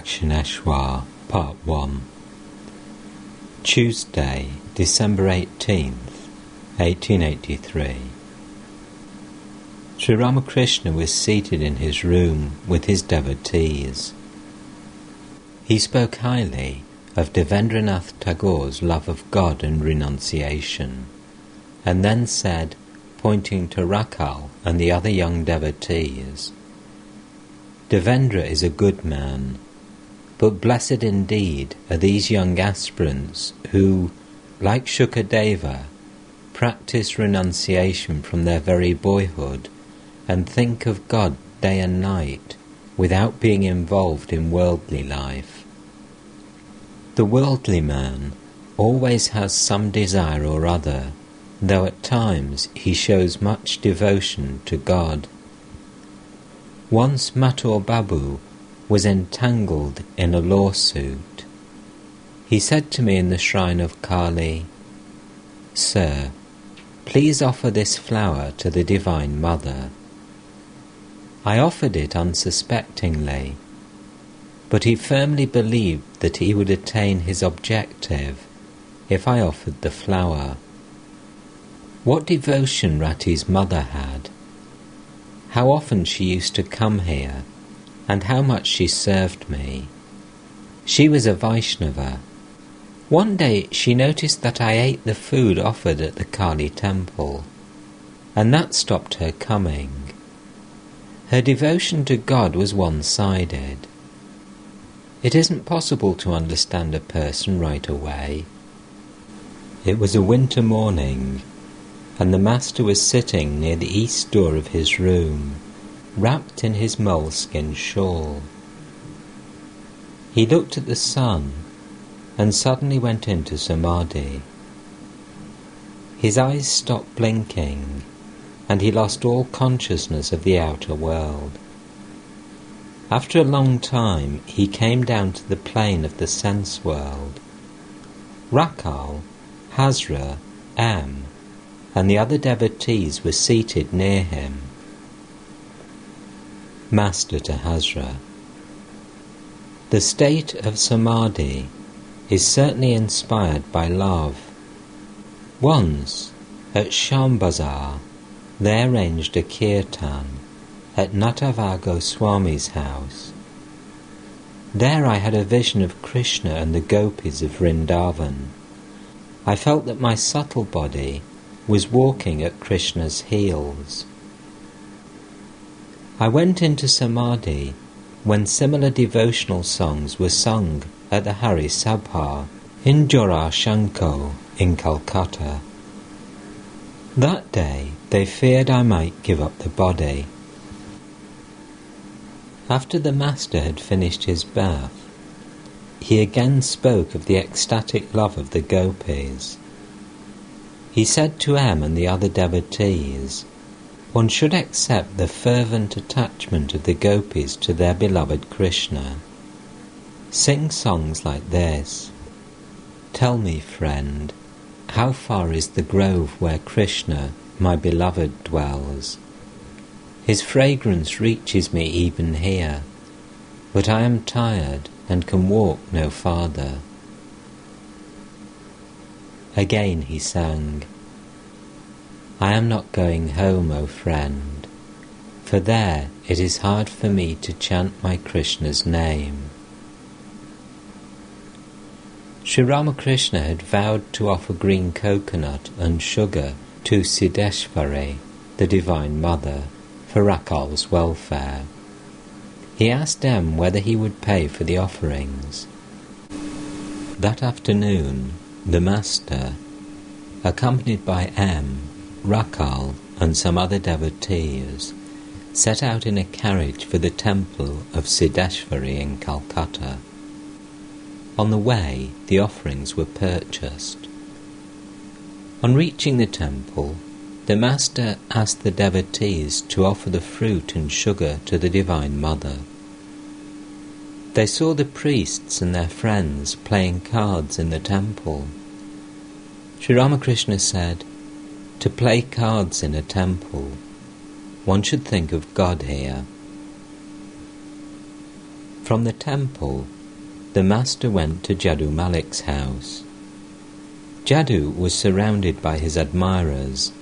Dakshineshwar, Part 1. Tuesday, December 18th, 1883. Sri Ramakrishna was seated in his room with his devotees. He spoke highly of Devendranath Tagore's love of God and renunciation, and then said, pointing to Rakhal and the other young devotees, "Devendra is a good man, but blessed indeed are these young aspirants who, like Shukadeva, practice renunciation from their very boyhood and think of God day and night without being involved in worldly life. The worldly man always has some desire or other, though at times he shows much devotion to God. Once Mathur Babu was entangled in a lawsuit. He said to me in the shrine of Kali, 'Sir, please offer this flower to the Divine Mother.' I offered it unsuspectingly, but he firmly believed that he would attain his objective if I offered the flower. What devotion Rati's mother had! How often she used to come here, and how much she served me. She was a Vaishnava. One day she noticed that I ate the food offered at the Kali temple, and that stopped her coming. Her devotion to God was one-sided. It isn't possible to understand a person right away. It was a winter morning, and the master was sitting near the east door of his room, wrapped in his moleskin shawl. He looked at the sun and suddenly went into samadhi. His eyes stopped blinking, and he lost all consciousness of the outer world. After a long time he came down to the plane of the sense world. Rakhal, Hazra, and the other devotees were seated near him. Master to Hazra: the state of samadhi is certainly inspired by love. Once, at Shambazar, they arranged a kirtan at Natava Goswami's house. There I had a vision of Krishna and the gopis of Vrindavan. I felt that my subtle body was walking at Krishna's heels. I went into samadhi when similar devotional songs were sung at the Hari Sabha in Jora Shanko in Calcutta. That day they feared I might give up the body. After the master had finished his bath, he again spoke of the ecstatic love of the gopis. He said to and the other devotees, one should accept the fervent attachment of the gopis to their beloved Krishna. Sing songs like this: "Tell me, friend, how far is the grove where Krishna, my beloved, dwells? His fragrance reaches me even here, but I am tired and can walk no farther." Again he sang, "I am not going home, O friend, for there it is hard for me to chant my Krishna's name." Sri Ramakrishna had vowed to offer green coconut and sugar to Siddheshwari, the Divine Mother, for Rakhal's welfare. He asked whether he would pay for the offerings. That afternoon, the master, accompanied by Rakhal and some other devotees, set out in a carriage for the temple of Siddheshwari in Calcutta. On the way, the offerings were purchased. On reaching the temple, the master asked the devotees to offer the fruit and sugar to the Divine Mother. They saw the priests and their friends playing cards in the temple. Sri Ramakrishna said, "To play cards in a temple, one should think of God here." From the temple, the master went to Jaddu Malik's house. Jaddu was surrounded by his admirers,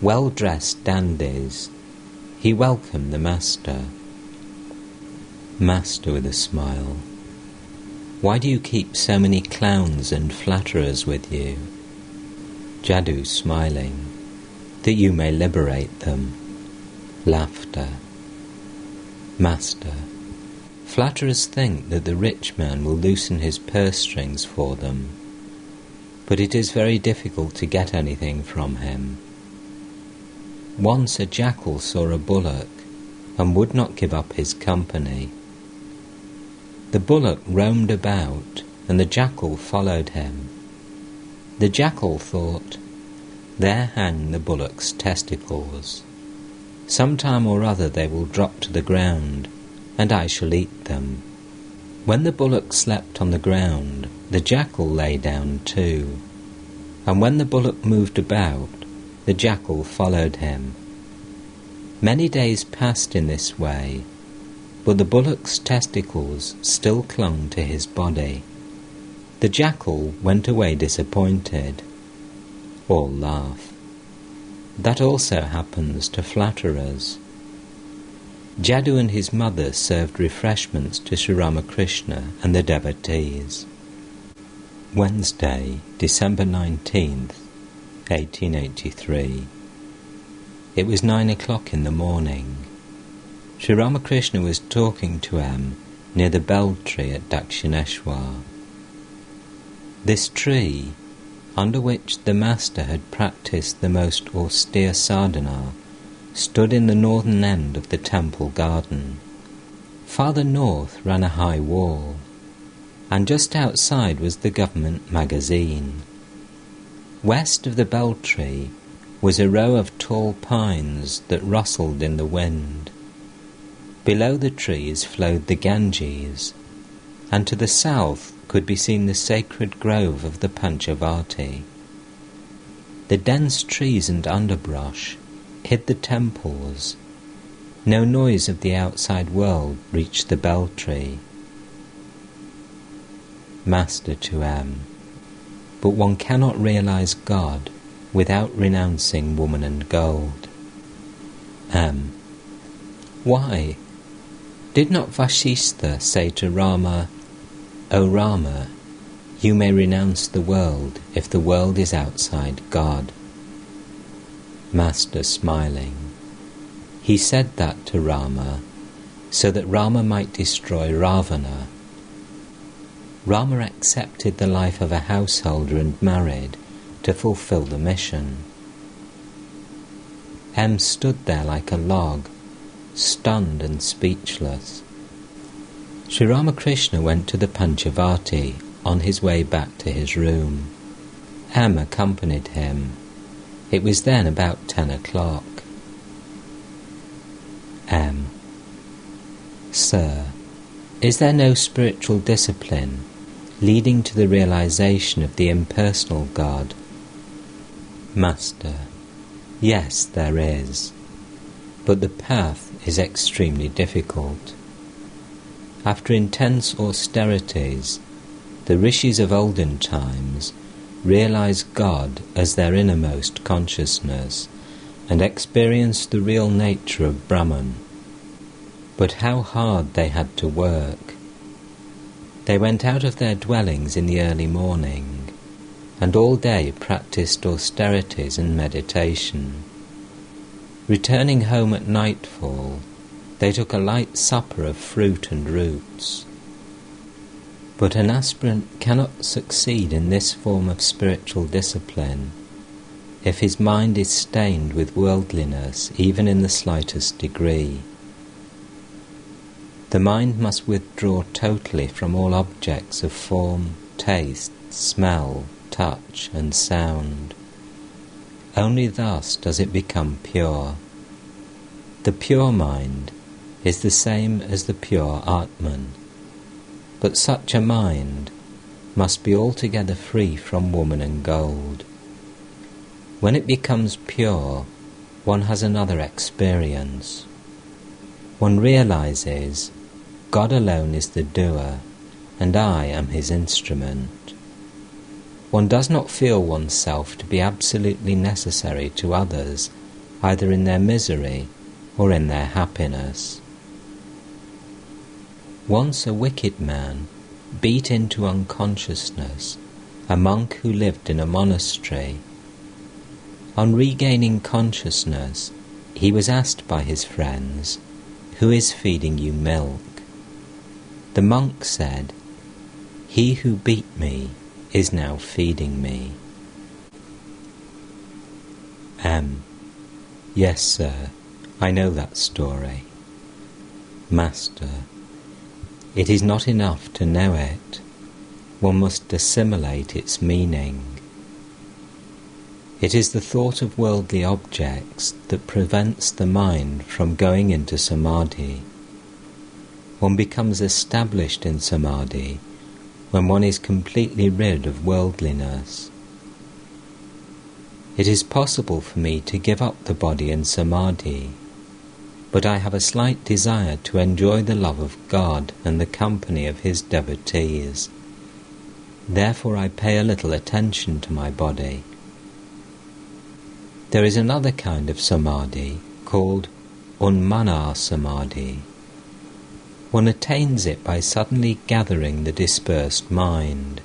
well-dressed dandies. He welcomed the master. Master with a smile, "Why do you keep so many clowns and flatterers with you?" Jaddu smiling, "That you may liberate them." Laughter. Master, "Flatterers think that the rich man will loosen his purse strings for them, but it is very difficult to get anything from him. Once a jackal saw a bullock and would not give up his company. The bullock roamed about, and the jackal followed him. The jackal thought, 'There hang the bullock's testicles. Some time or other they will drop to the ground, and I shall eat them.' When the bullock slept on the ground, the jackal lay down too, and when the bullock moved about, the jackal followed him. Many days passed in this way, but the bullock's testicles still clung to his body. The jackal went away disappointed. All laugh. That also happens to flatterers. Jaddu and his mother served refreshments to Sri Ramakrishna and the devotees. Wednesday, December 19th, 1883. It was 9 o'clock in the morning. Sri Ramakrishna was talking to M near the bel tree at Dakshineshwar. This tree, under which the master had practiced the most austere sadhana, stood in the northern end of the temple garden. Farther north ran a high wall, and just outside was the government magazine. West of the bel tree was a row of tall pines that rustled in the wind. Below the trees flowed the Ganges, and to the south could be seen the sacred grove of the Panchavati. The dense trees and underbrush hid the temples. No noise of the outside world reached the bel tree. Master to M. But one cannot realize God without renouncing woman and gold. M. Why? Did not Vasistha say to Rama, "O Rama, you may renounce the world if the world is outside God"? Master smiling. He said that to Rama so that Rama might destroy Ravana. Rama accepted the life of a householder and married to fulfill the mission. M stood there like a log, stunned and speechless. Sri Ramakrishna went to the Panchavati on his way back to his room. M accompanied him. It was then about 10 o'clock. M. Sir, is there no spiritual discipline leading to the realization of the impersonal God? Master. Yes, there is, but the path is extremely difficult. After intense austerities, the rishis of olden times realized God as their innermost consciousness and experienced the real nature of Brahman. But how hard they had to work. They went out of their dwellings in the early morning and all day practiced austerities and meditation. Returning home at nightfall, they took a light supper of fruit and roots. But an aspirant cannot succeed in this form of spiritual discipline if his mind is stained with worldliness even in the slightest degree. The mind must withdraw totally from all objects of form, taste, smell, touch and sound. Only thus does it become pure. The pure mind is the same as the pure Atman, but such a mind must be altogether free from woman and gold. When it becomes pure, one has another experience. One realizes God alone is the doer, and I am his instrument. One does not feel oneself to be absolutely necessary to others, either in their misery or in their happiness. Once a wicked man beat into unconsciousness a monk who lived in a monastery. On regaining consciousness, he was asked by his friends, "Who is feeding you milk?" The monk said, "He who beat me is now feeding me." Yes, sir, I know that story. Master, it is not enough to know it. One must assimilate its meaning. It is the thought of worldly objects that prevents the mind from going into samadhi. One becomes established in samadhi when one is completely rid of worldliness. It is possible for me to give up the body in samadhi, but I have a slight desire to enjoy the love of God and the company of his devotees. Therefore I pay a little attention to my body. There is another kind of samadhi called unmana samadhi. One attains it by suddenly gathering the dispersed mind.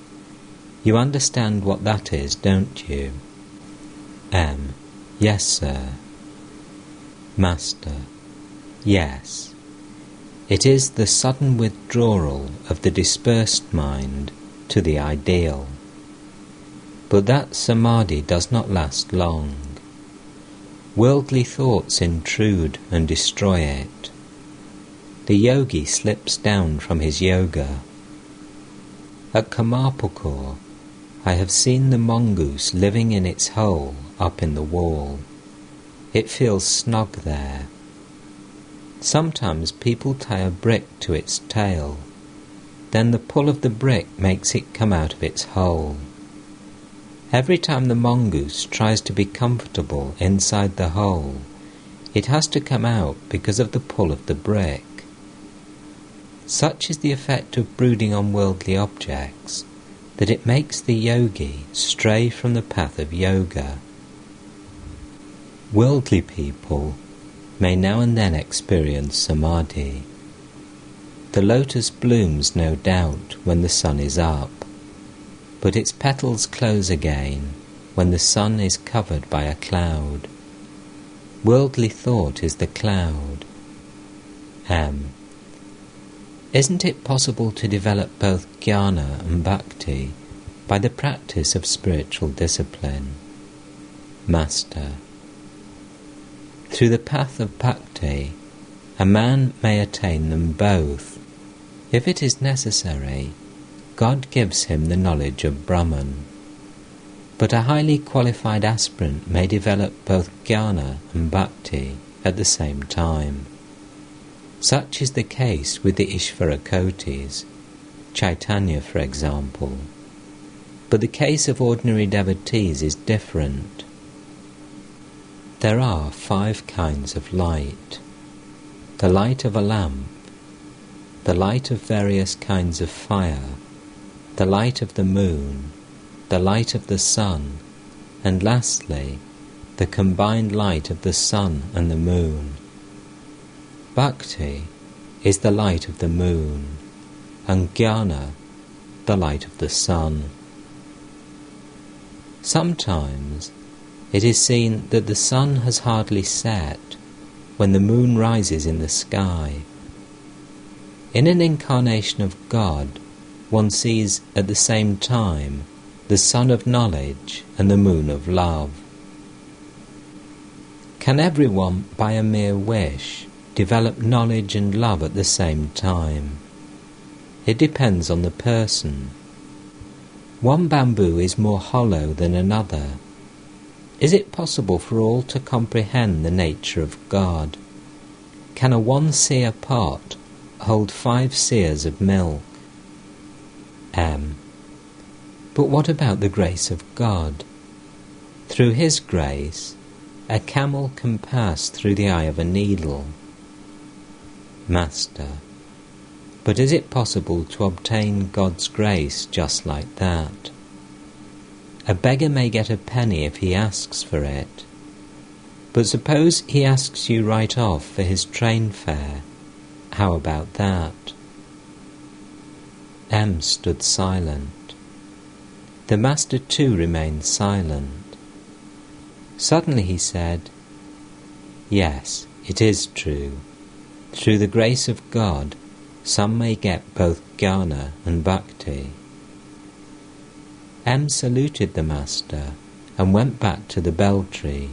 You understand what that is, don't you? Yes, sir. Master, yes. It is the sudden withdrawal of the dispersed mind to the ideal. But that samadhi does not last long. Worldly thoughts intrude and destroy it. The yogi slips down from his yoga. At Kamarpukur, I have seen the mongoose living in its hole up in the wall. It feels snug there. Sometimes people tie a brick to its tail. Then the pull of the brick makes it come out of its hole. Every time the mongoose tries to be comfortable inside the hole, it has to come out because of the pull of the brick. Such is the effect of brooding on worldly objects, that it makes the yogi stray from the path of yoga. Worldly people may now and then experience samadhi. The lotus blooms, no doubt, when the sun is up, but its petals close again when the sun is covered by a cloud. Worldly thought is the cloud. Isn't it possible to develop both jnana and bhakti by the practice of spiritual discipline? Master, through the path of bhakti, a man may attain them both. If it is necessary, God gives him the knowledge of Brahman. But a highly qualified aspirant may develop both jnana and bhakti at the same time. Such is the case with the Ishvara Kotis, Chaitanya for example. But the case of ordinary devotees is different. There are 5 kinds of light. The light of a lamp, the light of various kinds of fire, the light of the moon, the light of the sun, and lastly, the combined light of the sun and the moon. Bhakti is the light of the moon, and jnana the light of the sun. Sometimes it is seen that the sun has hardly set when the moon rises in the sky. In an incarnation of God, one sees at the same time the sun of knowledge and the moon of love. Can everyone, by a mere wish, develop knowledge and love at the same time? It depends on the person. One bamboo is more hollow than another. Is it possible for all to comprehend the nature of God? Can a 1-seer pot hold 5 seers of milk? But what about the grace of God? Through his grace, a camel can pass through the eye of a needle. Master, But is it possible to obtain God's grace just like that? A beggar may get a penny if he asks for it. But suppose he asks you right off for his train fare. How about that? M stood silent. The master too remained silent. Suddenly he said, "Yes, it is true. Through the grace of God, some may get both jnana and bhakti." M saluted the master and went back to the beltree.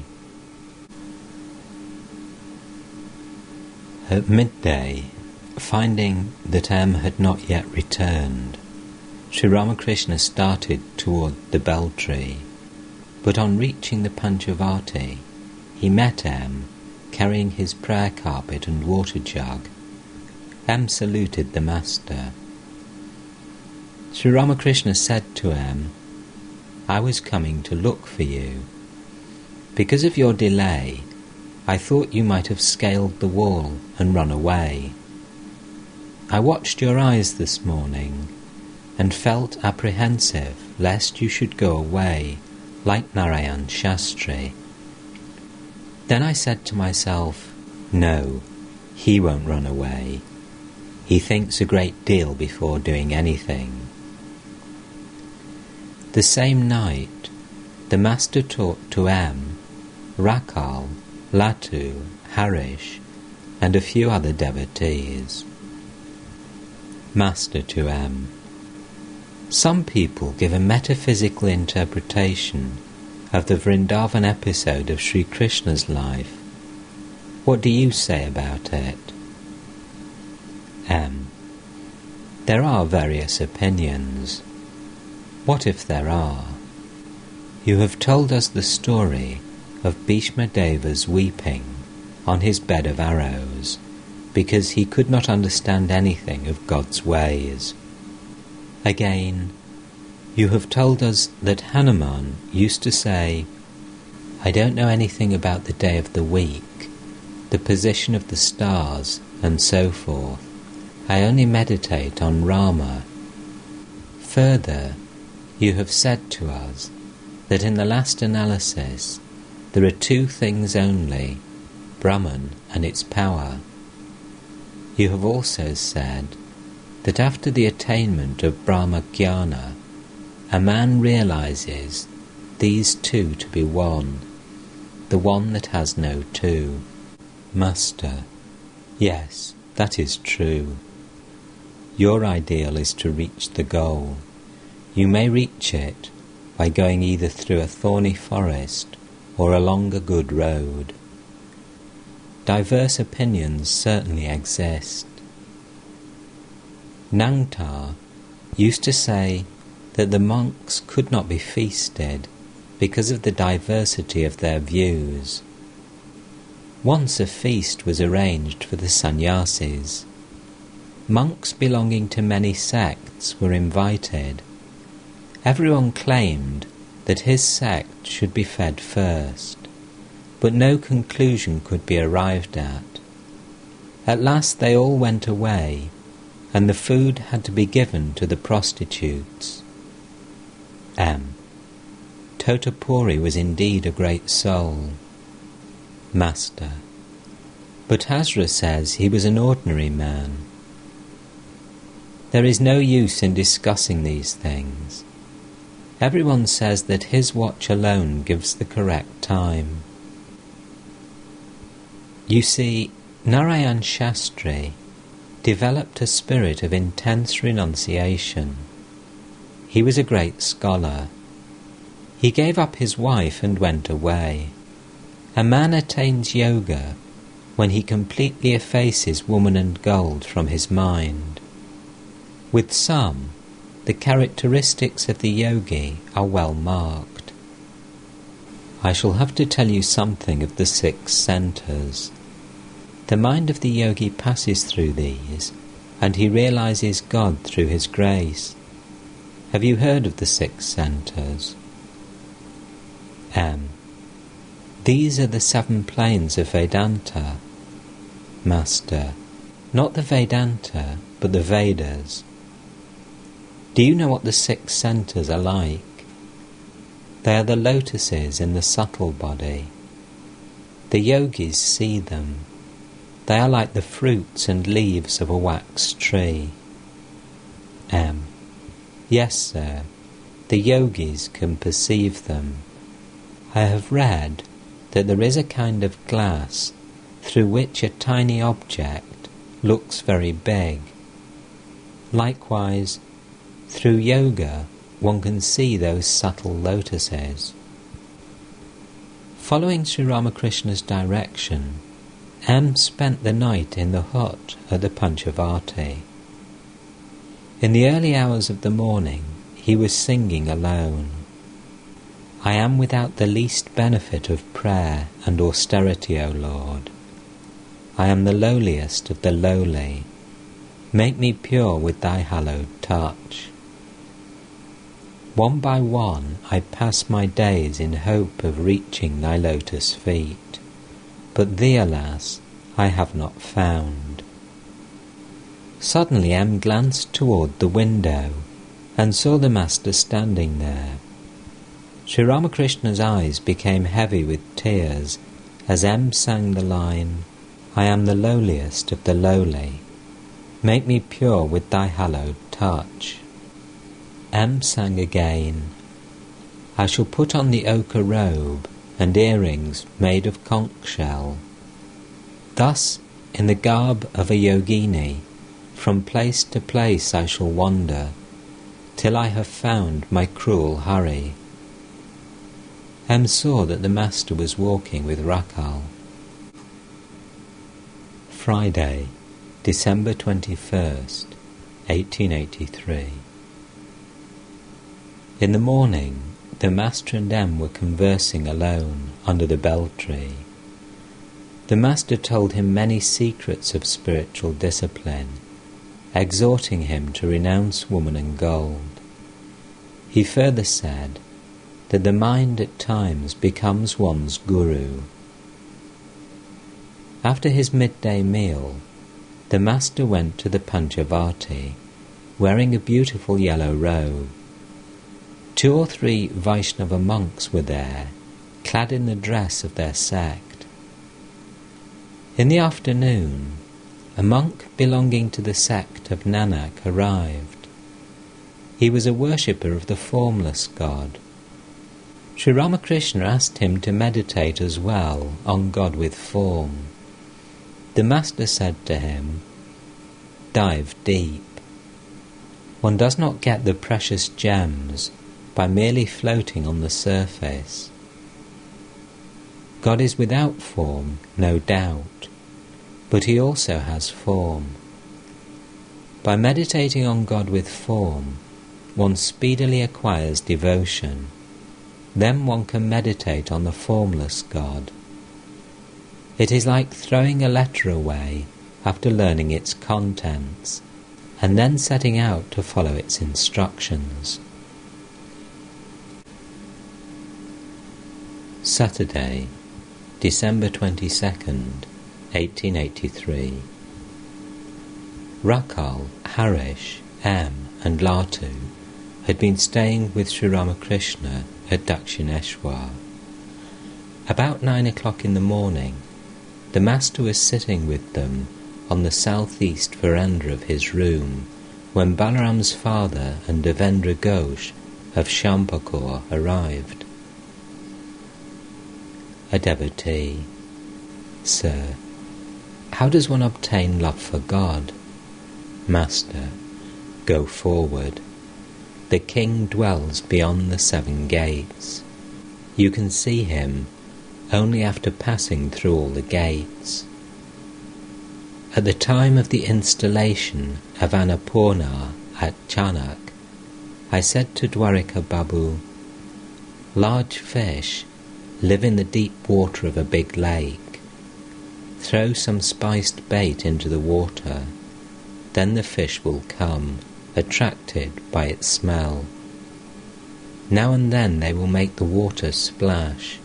At midday, finding that M had not yet returned, Sri Ramakrishna started toward the beltree, but on reaching the Panchavati, he met M, carrying his prayer carpet and water jug. M saluted the master. Sri Ramakrishna said to M, "I was coming to look for you. Because of your delay, I thought you might have scaled the wall and run away. I watched your eyes this morning and felt apprehensive lest you should go away like Narayan Shastri. Then I said to myself, no, he won't run away. He thinks a great deal before doing anything." The same night, the master taught to M, Rakal, Latu, Harish, and a few other devotees. Master to M: "Some people give a metaphysical interpretation of the Vrindavan episode of Sri Krishna's life. What do you say about it?" M: "There are various opinions. What if there are? You have told us the story of Bhishma Deva's weeping on his bed of arrows because he could not understand anything of God's ways. Again, you have told us that Hanuman used to say, 'I don't know anything about the day of the week, the position of the stars, and so forth. I only meditate on Rama.' Further, you have said to us that in the last analysis there are two things only, Brahman and its power. You have also said that after the attainment of Brahma Jnana, a man realizes these two to be one, the one that has no two." Master: "Yes, that is true. Your ideal is to reach the goal. You may reach it by going either through a thorny forest or along a good road. Diverse opinions certainly exist. Nangtar used to say that the monks could not be feasted because of the diversity of their views. Once a feast was arranged for the sannyasis. Monks belonging to many sects were invited. Everyone claimed that his sect should be fed first, but no conclusion could be arrived at. At last they all went away, and the food had to be given to the prostitutes. M: "Totapuri was indeed a great soul." Master: "But Hazra says he was an ordinary man." There is no use in discussing these things. Everyone says that his watch alone gives the correct time. You see, Narayan Shastri developed a spirit of intense renunciation. He was a great scholar. He gave up his wife and went away. A man attains yoga when he completely effaces woman and gold from his mind. With some, the characteristics of the yogi are well marked. I shall have to tell you something of the 6 centres. The mind of the yogi passes through these, and he realizes God through his grace. Have you heard of the 6 centres? M: "These are the 7 planes of Vedanta." Master: "Not the Vedanta, but but the Vedas. Do you know what the 6 centres are like? They are the lotuses in the subtle body. The yogis see them. They are like the fruits and leaves of a wax tree. M. Yes, sir. The yogis can perceive them. I have read that there is a kind of glass through which a tiny object looks very big. Likewise, through yoga, one can see those subtle lotuses. Following Sri Ramakrishna's direction, M spent the night in the hut at the Panchavarti. In the early hours of the morning, he was singing alone. I am without the least benefit of prayer and austerity, O Lord. I am the lowliest of the lowly. Make me pure with thy hallowed touch. One by one I pass my days in hope of reaching thy lotus feet, but thee, alas, I have not found. Suddenly M glanced toward the window and saw the Master standing there. Sri Ramakrishna's eyes became heavy with tears as M sang the line, I am the lowliest of the lowly. Make me pure with thy hallowed touch. M sang again, I shall put on the ochre robe and earrings made of conch shell. Thus, in the garb of a yogini, from place to place I shall wander, till I have found my cruel Hari. M saw that the Master was walking with Rakal. Friday, December 21st, 1883. In the morning, the Master and M were conversing alone under the bell tree. The Master told him many secrets of spiritual discipline, exhorting him to renounce woman and gold. He further said that the mind at times becomes one's guru. After his midday meal, the Master went to the Panchavarti, wearing a beautiful yellow robe. 2 or 3 Vaishnava monks were there, clad in the dress of their sect. In the afternoon, a monk belonging to the sect of Nanak arrived. He was a worshipper of the formless God. Sri Ramakrishna asked him to meditate as well on God with form. The Master said to him, dive deep. One does not get the precious gems by merely floating on the surface. God is without form, no doubt, but he also has form. By meditating on God with form, one speedily acquires devotion. Then one can meditate on the formless God. It is like throwing a letter away after learning its contents, and then setting out to follow its instructions. Saturday, December 22nd, 1883. Rakal, Harish, M and Latu had been staying with Sri Ramakrishna at Dakshineshwar. About 9 o'clock in the morning, the Master was sitting with them on the southeast veranda of his room when Balaram's father and Devendra Ghosh of Shampakor arrived. A devotee. Sir, how does one obtain love for God? Master, go forward. The King dwells beyond the 7 gates. You can see him only after passing through all the gates. At the time of the installation of Annapurna at Chanak, I said to Dwarika Babu, large fish live in the deep water of a big lake. Throw some spiced bait into the water, then the fish will come, attracted by its smell. Now and then they will make the water splash.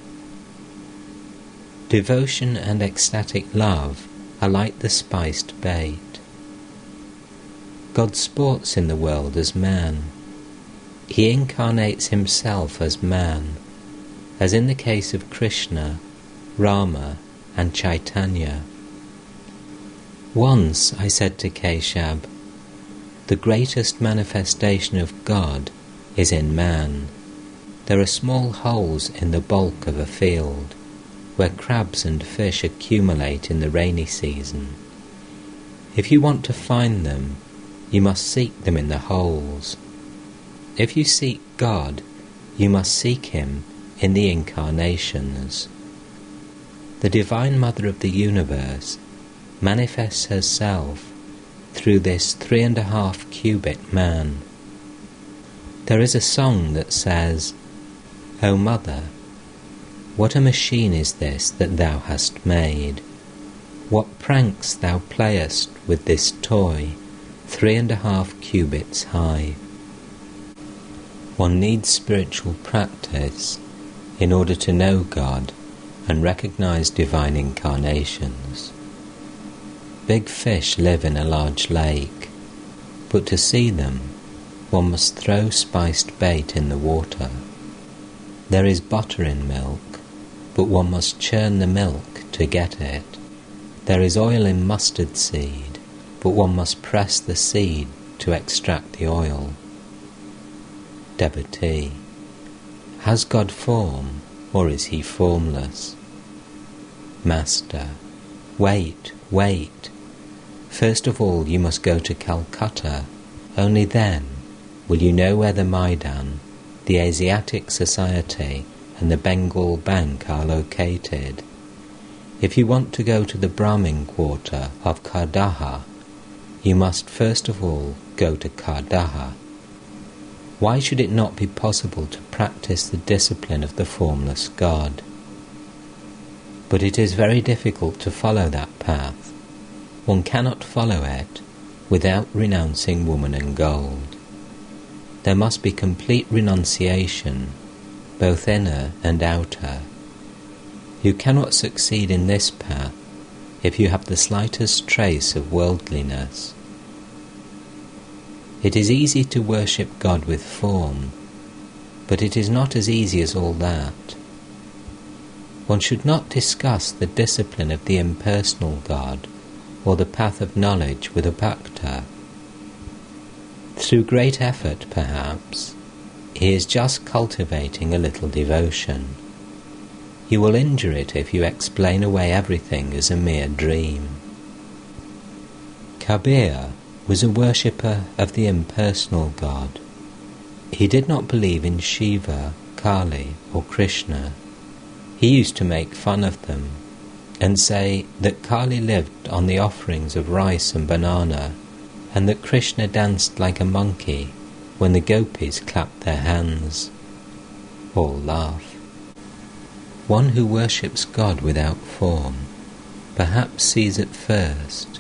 Devotion and ecstatic love are like the spiced bait. God sports in the world as man. He incarnates himself as man, as in the case of Krishna, Rama and Chaitanya. Once I said to Keshab, the greatest manifestation of God is in man. There are small holes in the bulk of a field, where crabs and fish accumulate in the rainy season. If you want to find them, you must seek them in the holes. If you seek God, you must seek him in the incarnations. The Divine Mother of the universe manifests herself through this 3.5 cubit man. There is a song that says, O Mother, what a machine is this that thou hast made? What pranks thou playest with this toy, 3.5 cubits high. One needs spiritual practice in order to know God and recognize divine incarnations. Big fish live in a large lake, but to see them, one must throw spiced bait in the water. There is butter in milk, but one must churn the milk to get it. There is oil in mustard seed, but one must press the seed to extract the oil. Devotee: has God form, or is he formless? Master: wait. First of all you must go to Calcutta. Only then will you know where the Maidan, the Asiatic Society and the Bengal Bank are located. If you want to go to the Brahmin quarter of Kardaha, you must first of all go to Kardaha. Why should it not be possible to practice the discipline of the formless God? But it is very difficult to follow that path. One cannot follow it without renouncing woman and gold. There must be complete renunciation, both inner and outer. You cannot succeed in this path if you have the slightest trace of worldliness. It is easy to worship God with form, but it is not as easy as all that. One should not discuss the discipline of the impersonal God or the path of knowledge with a bhakta. Through great effort, perhaps, he is just cultivating a little devotion. You will injure it if you explain away everything as a mere dream. Kabir was a worshipper of the impersonal God. He did not believe in Shiva, Kali or Krishna. He used to make fun of them and say that Kali lived on the offerings of rice and banana, and that Krishna danced like a monkey when the gopis clapped their hands. All laugh. One who worships God without form perhaps sees at first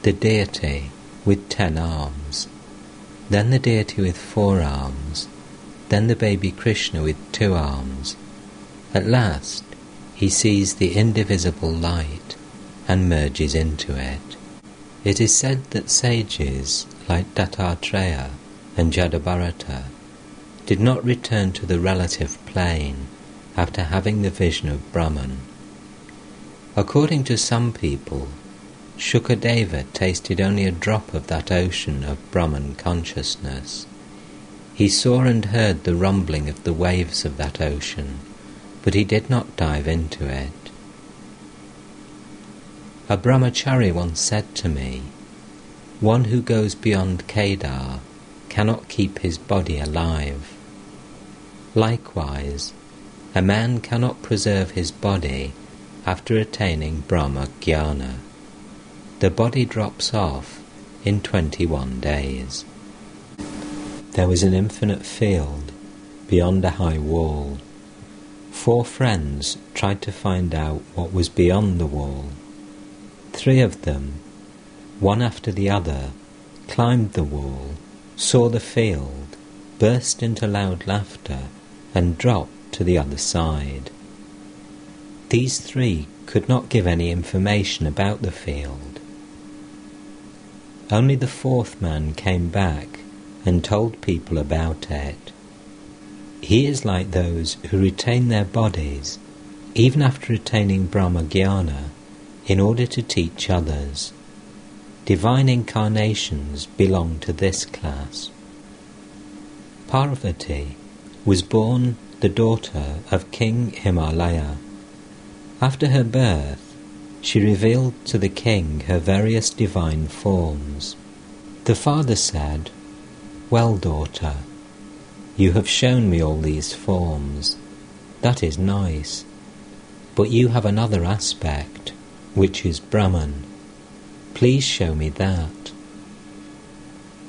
the deity with 10 arms, then the deity with 4 arms, then the baby Krishna with 2 arms. At last he sees the indivisible light and merges into it. It is said that sages like Dattatreya and Jadabharata did not return to the relative plane after having the vision of Brahman. According to some people, Shukadeva tasted only a drop of that ocean of Brahman consciousness. He saw and heard the rumbling of the waves of that ocean, but he did not dive into it. A brahmachari once said to me, one who goes beyond Kedar cannot keep his body alive. Likewise, a man cannot preserve his body after attaining Brahma Jnana. The body drops off in 21 days. There was an infinite field beyond a high wall. 4 friends tried to find out what was beyond the wall. 3 of them, one after the other, climbed the wall, saw the field, burst into loud laughter, and dropped to the other side. These 3 could not give any information about the field. only the fourth man came back and told people about it. He is like those who retain their bodies, even after attaining Brahma-jnana, in order to teach others. Divine incarnations belong to this class. Parvati was born the daughter of King Himalaya. After her birth, she revealed to the king her various divine forms. The father said, "Well, daughter, you have shown me all these forms. That is nice. But you have another aspect, which is Brahman. Please show me that."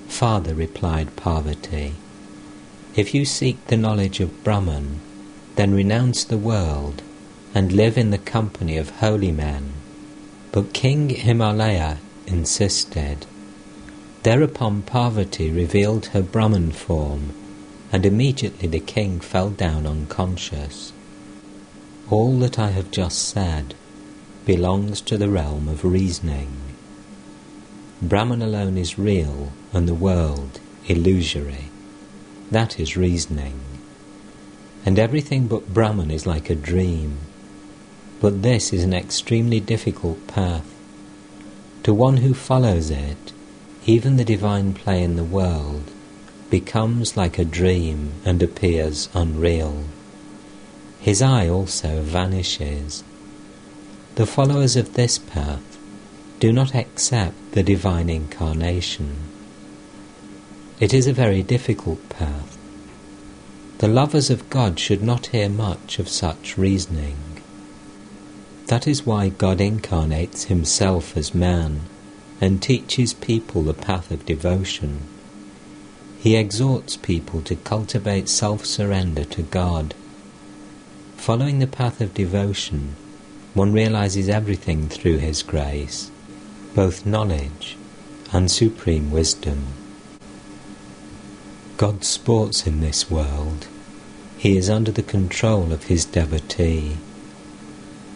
"Father," replied Parvati, "if you seek the knowledge of Brahman, then renounce the world and live in the company of holy men." But King Himalaya insisted. Thereupon Parvati revealed her Brahman form, and immediately the king fell down unconscious. All that I have just said belongs to the realm of reasoning. Brahman alone is real and the world illusory. That is reasoning. And everything but Brahman is like a dream. But this is an extremely difficult path. To one who follows it, even the divine play in the world becomes like a dream and appears unreal. His eye also vanishes. The followers of this path do not accept the divine incarnation. It is a very difficult path. The lovers of God should not hear much of such reasoning. That is why God incarnates himself as man and teaches people the path of devotion. He exhorts people to cultivate self-surrender to God. Following the path of devotion, one realizes everything through his grace, both knowledge and supreme wisdom. God sports in this world. He is under the control of his devotee.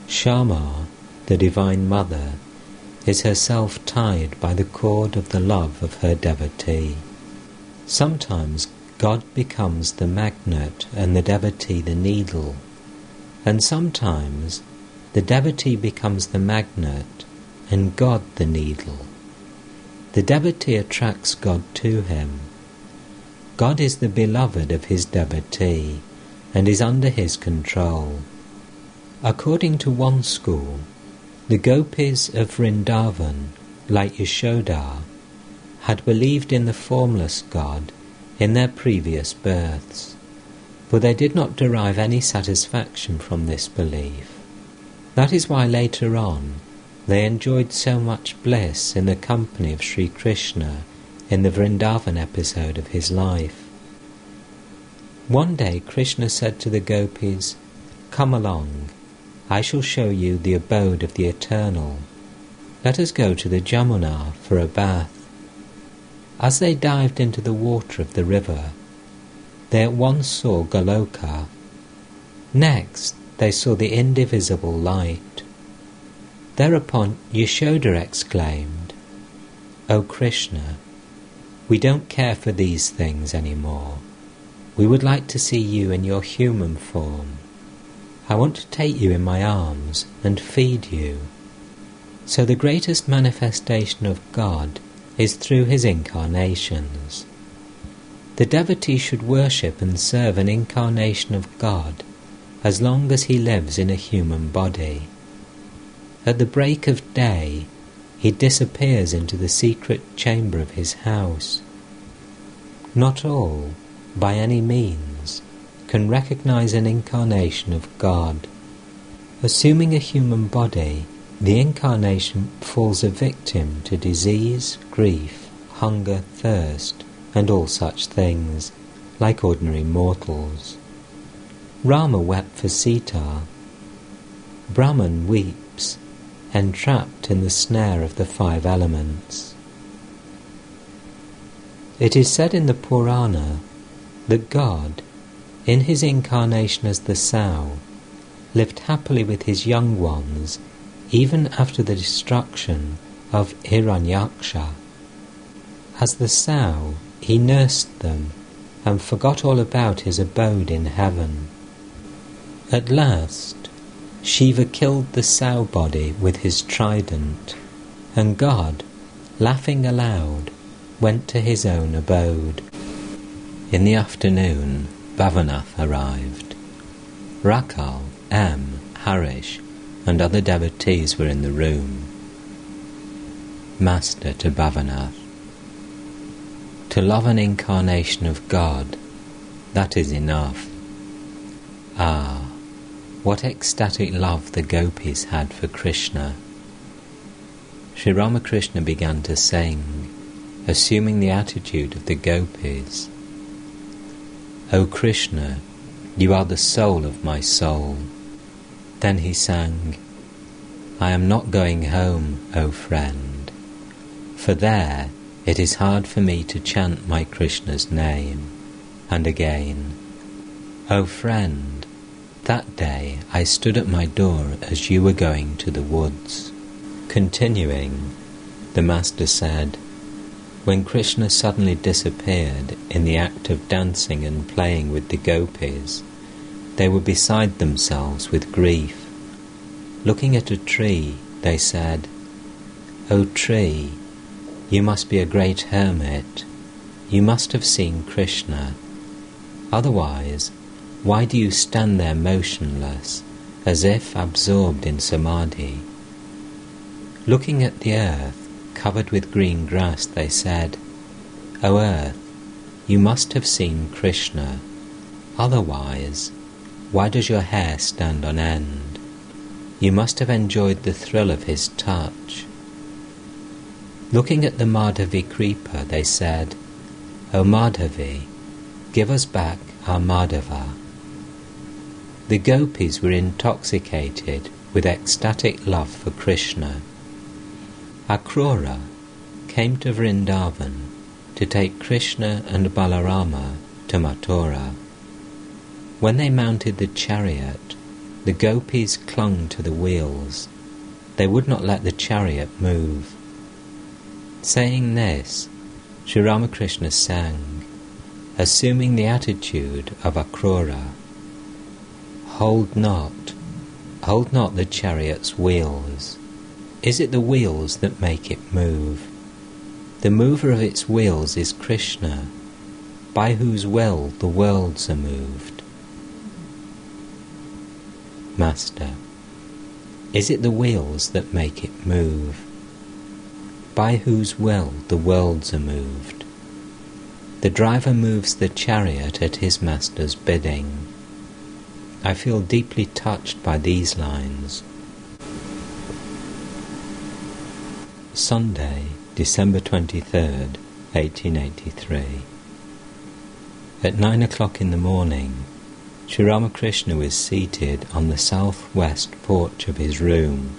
Shama, the Divine Mother, is herself tied by the cord of the love of her devotee. Sometimes God becomes the magnet and the devotee the needle, and sometimes the devotee becomes the magnet and God the needle. The devotee attracts God to him. God is the beloved of his devotee and is under his control. According to one school, the gopis of Vrindavan, like Yashoda, had believed in the formless God in their previous births, but they did not derive any satisfaction from this belief. That is why later on they enjoyed so much bliss in the company of Sri Krishna in the Vrindavan episode of his life. One day Krishna said to the gopis, "Come along, I shall show you the abode of the Eternal. Let us go to the Jamuna for a bath." As they dived into the water of the river, they at once saw Goloka. Next, they saw the indivisible light. Thereupon Yashoda exclaimed, "O Krishna, we don't care for these things anymore. We would like to see you in your human form. I want to take you in my arms and feed you." So the greatest manifestation of God is through his incarnations. The devotee should worship and serve an incarnation of God as long as he lives in a human body. At the break of day, he disappears into the secret chamber of his house. Not all, by any means, can recognize an incarnation of God. Assuming a human body, the incarnation falls a victim to disease, grief, hunger, thirst, and all such things, like ordinary mortals. Rama wept for Sita. Brahman weeps, entrapped in the snare of the 5 elements. It is said in the Purana that God, in his incarnation as the sow, lived happily with his young ones even after the destruction of Hiranyaksha. As the sow, he nursed them and forgot all about his abode in heaven. At last, Shiva killed the sow body with his trident, and God, laughing aloud, went to his own abode. In the afternoon, Bhavanath arrived. Rakal, M, Harish, and other devotees were in the room. Master to Bhavanath: to love an incarnation of God, that is enough. Ah, what ecstatic love the gopis had for Krishna. Sri Ramakrishna began to sing, assuming the attitude of the gopis. O Krishna, you are the soul of my soul. Then he sang, I am not going home, O friend, for there it is hard for me to chant my Krishna's name. And again, O friend, that day I stood at my door as you were going to the woods. Continuing, the Master said, when Krishna suddenly disappeared in the act of dancing and playing with the gopis, they were beside themselves with grief. Looking at a tree, they said, O tree, you must be a great hermit. You must have seen Krishna. Otherwise, why do you stand there motionless, as if absorbed in samadhi? Looking at the earth, covered with green grass, they said, O earth, you must have seen Krishna. Otherwise, why does your hair stand on end? You must have enjoyed the thrill of his touch. Looking at the Madhavi creeper, they said, O Madhavi, give us back our Madhava. The gopis were intoxicated with ecstatic love for Krishna. Akrura came to Vrindavan to take Krishna and Balarama to Mathura. When they mounted the chariot, the gopis clung to the wheels. They would not let the chariot move. Saying this, Sri Ramakrishna sang, assuming the attitude of Akrura, hold not the chariot's wheels. Is it the wheels that make it move? The mover of its wheels is Krishna, by whose will the worlds are moved. Master: is it the wheels that make it move? By whose will the worlds are moved. The driver moves the chariot at his master's bidding. I feel deeply touched by these lines. Sunday, December 23rd, 1883. At 9 o'clock in the morning, Sri Ramakrishna was seated on the southwest porch of his room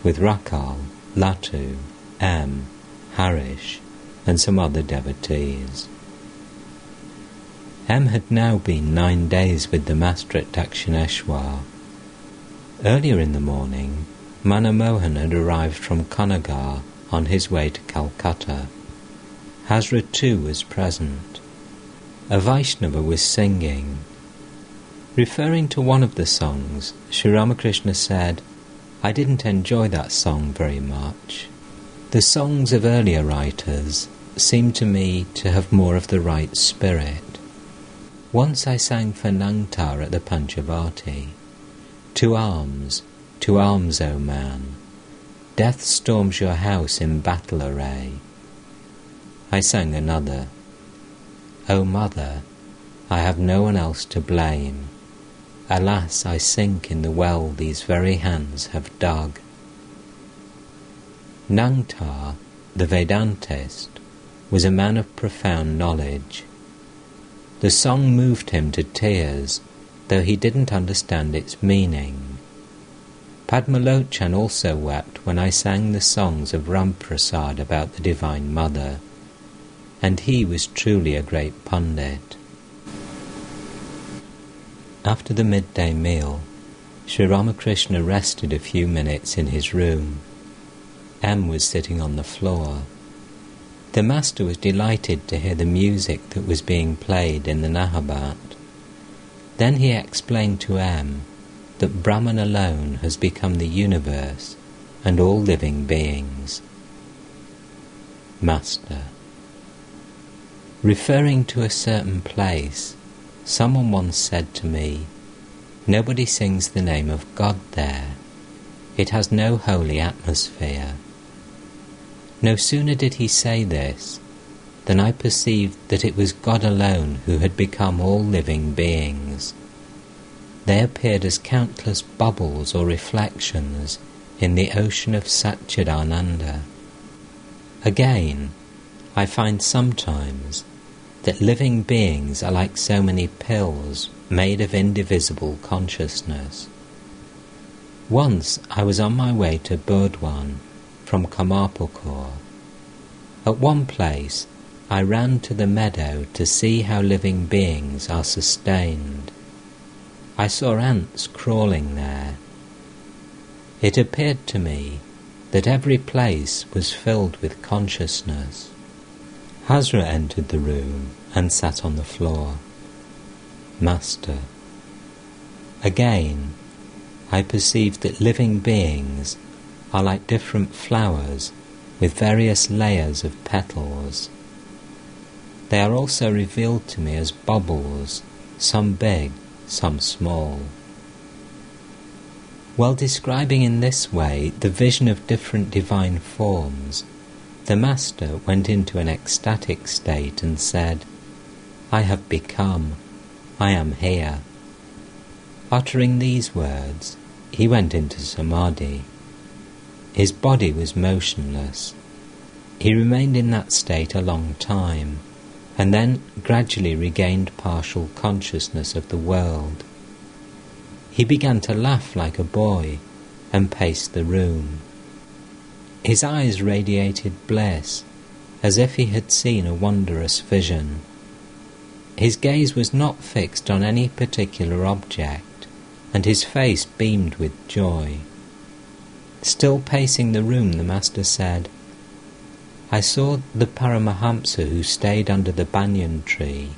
with Rakal, Latu, M, Harish, and some other devotees. M had now been 9 days with the Master at Dakshineshwar. Earlier in the morning, Manamohan had arrived from Kanagar on his way to Calcutta. Hazra too was present. A Vaishnava was singing. Referring to one of the songs, Sri Ramakrishna said, I didn't enjoy that song very much. The songs of earlier writers seemed to me to have more of the right spirit. Once I sang for Nangtar at the Panchavati. To arms, O man, death storms your house in battle array. I sang another, O mother, I have no one else to blame. Alas, I sink in the well these very hands have dug. Nangtar, the Vedantist, was a man of profound knowledge. The song moved him to tears, though he didn't understand its meaning. Padmalochan also wept when I sang the songs of Ramprasad about the Divine Mother, and he was truly a great pundit. After the midday meal, Sri Ramakrishna rested a few minutes in his room. M was sitting on the floor. The master was delighted to hear the music that was being played in the Nahabat. Then he explained to M that Brahman alone has become the universe and all living beings. Master: referring to a certain place, someone once said to me, "Nobody sings the name of God there. It has no holy atmosphere." No sooner did he say this than I perceived that it was God alone who had become all living beings. They appeared as countless bubbles or reflections in the ocean of Satchidananda. Again, I find sometimes that living beings are like so many pills made of indivisible consciousness. Once I was on my way to Burdwan from Kamarpukur. At one place I ran to the meadow to see how living beings are sustained. I saw ants crawling there. It appeared to me that every place was filled with consciousness. Hazra entered the room and sat on the floor. Master: again, I perceived that living beings are like different flowers with various layers of petals. They are also revealed to me as bubbles, some big, some small. While describing in this way the vision of different divine forms, the Master went into an ecstatic state and said, "I have become, I am here." Uttering these words, he went into samadhi. His body was motionless. He remained in that state a long time, and then gradually regained partial consciousness of the world. He began to laugh like a boy and paced the room. His eyes radiated bliss, as if he had seen a wondrous vision. His gaze was not fixed on any particular object, and his face beamed with joy. Still pacing the room, the Master said, "I saw the Paramahamsa who stayed under the banyan tree,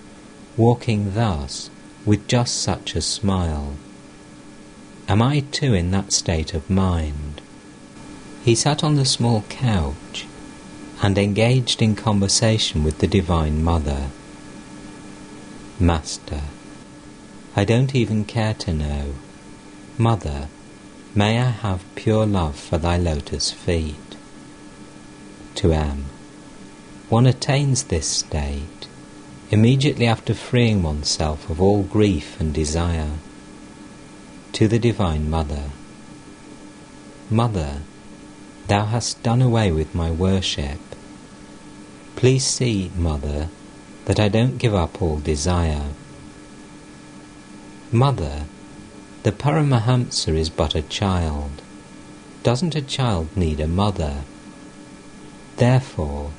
walking thus, with just such a smile. Am I too in that state of mind?" He sat on the small couch and engaged in conversation with the Divine Mother. Master: I don't even care to know. Mother, may I have pure love for thy lotus feet? To M: one attains this state immediately after freeing oneself of all grief and desire. To the Divine Mother: Mother, thou hast done away with my worship. Please see, Mother, that I don't give up all desire. Mother, the Paramahamsa is but a child. Doesn't a child need a mother? Therefore,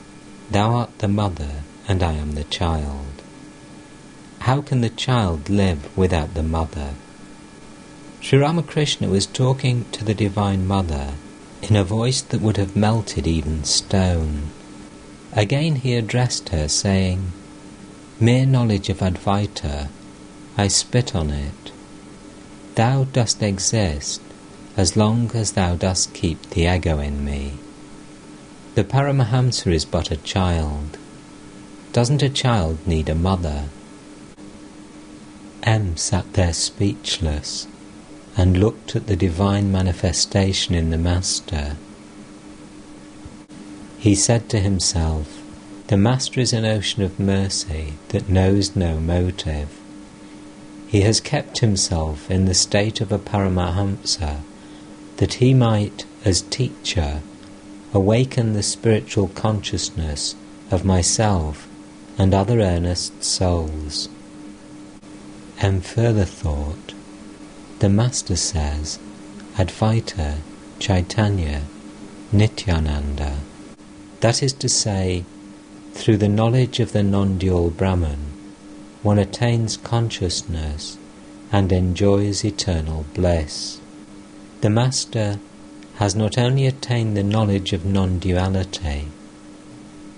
thou art the mother and I am the child. How can the child live without the mother? Sri Ramakrishna was talking to the Divine Mother in a voice that would have melted even stone. Again he addressed her, saying, "Mere knowledge of Advaita, I spit on it. Thou dost exist as long as thou dost keep the ego in me. The Paramahamsa is but a child. Doesn't a child need a mother?" M sat there speechless and looked at the divine manifestation in the Master. He said to himself, "The Master is an ocean of mercy that knows no motive. He has kept himself in the state of a Paramahamsa that he might, as teacher, awaken the spiritual consciousness of myself and other earnest souls." M further thought, the Master says, Advaita, Chaitanya, Nityananda. That is to say, through the knowledge of the non-dual Brahman, one attains consciousness and enjoys eternal bliss. The Master has not only attained the knowledge of non-duality,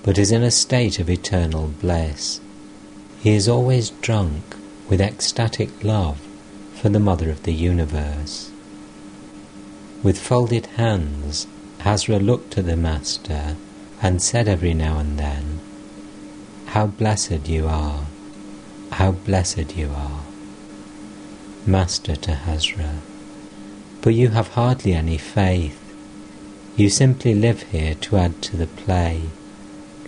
but is in a state of eternal bliss. He is always drunk with ecstatic love for the Mother of the Universe. With folded hands, Hazra looked at the Master and said every now and then, "How blessed you are! How blessed you are!" Master to Hazra, "But you have hardly any faith. You simply live here to add to the play,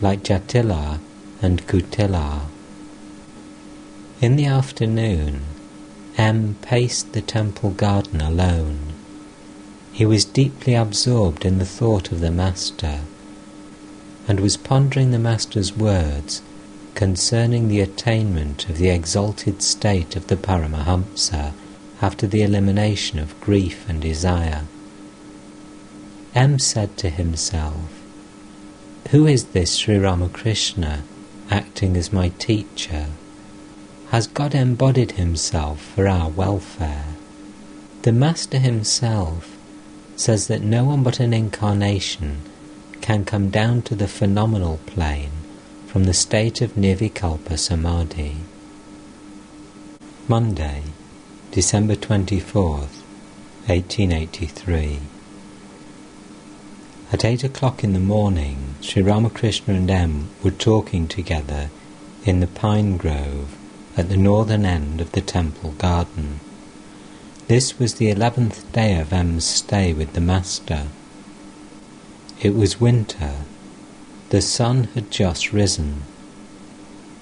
like Jatila and Kutila." In the afternoon, M paced the temple garden alone. He was deeply absorbed in the thought of the Master, and was pondering the Master's words concerning the attainment of the exalted state of the Paramahamsa after the elimination of grief and desire. M said to himself, "Who is this Sri Ramakrishna acting as my teacher? Has God embodied himself for our welfare? The Master himself says that no one but an incarnation can come down to the phenomenal plane from the state of Nirvikalpa Samadhi." Monday, December 24th, 1883. At 8 o'clock in the morning, Sri Ramakrishna and M were talking together in the pine grove at the northern end of the temple garden. This was the 11th day of M's stay with the Master. It was winter. The sun had just risen.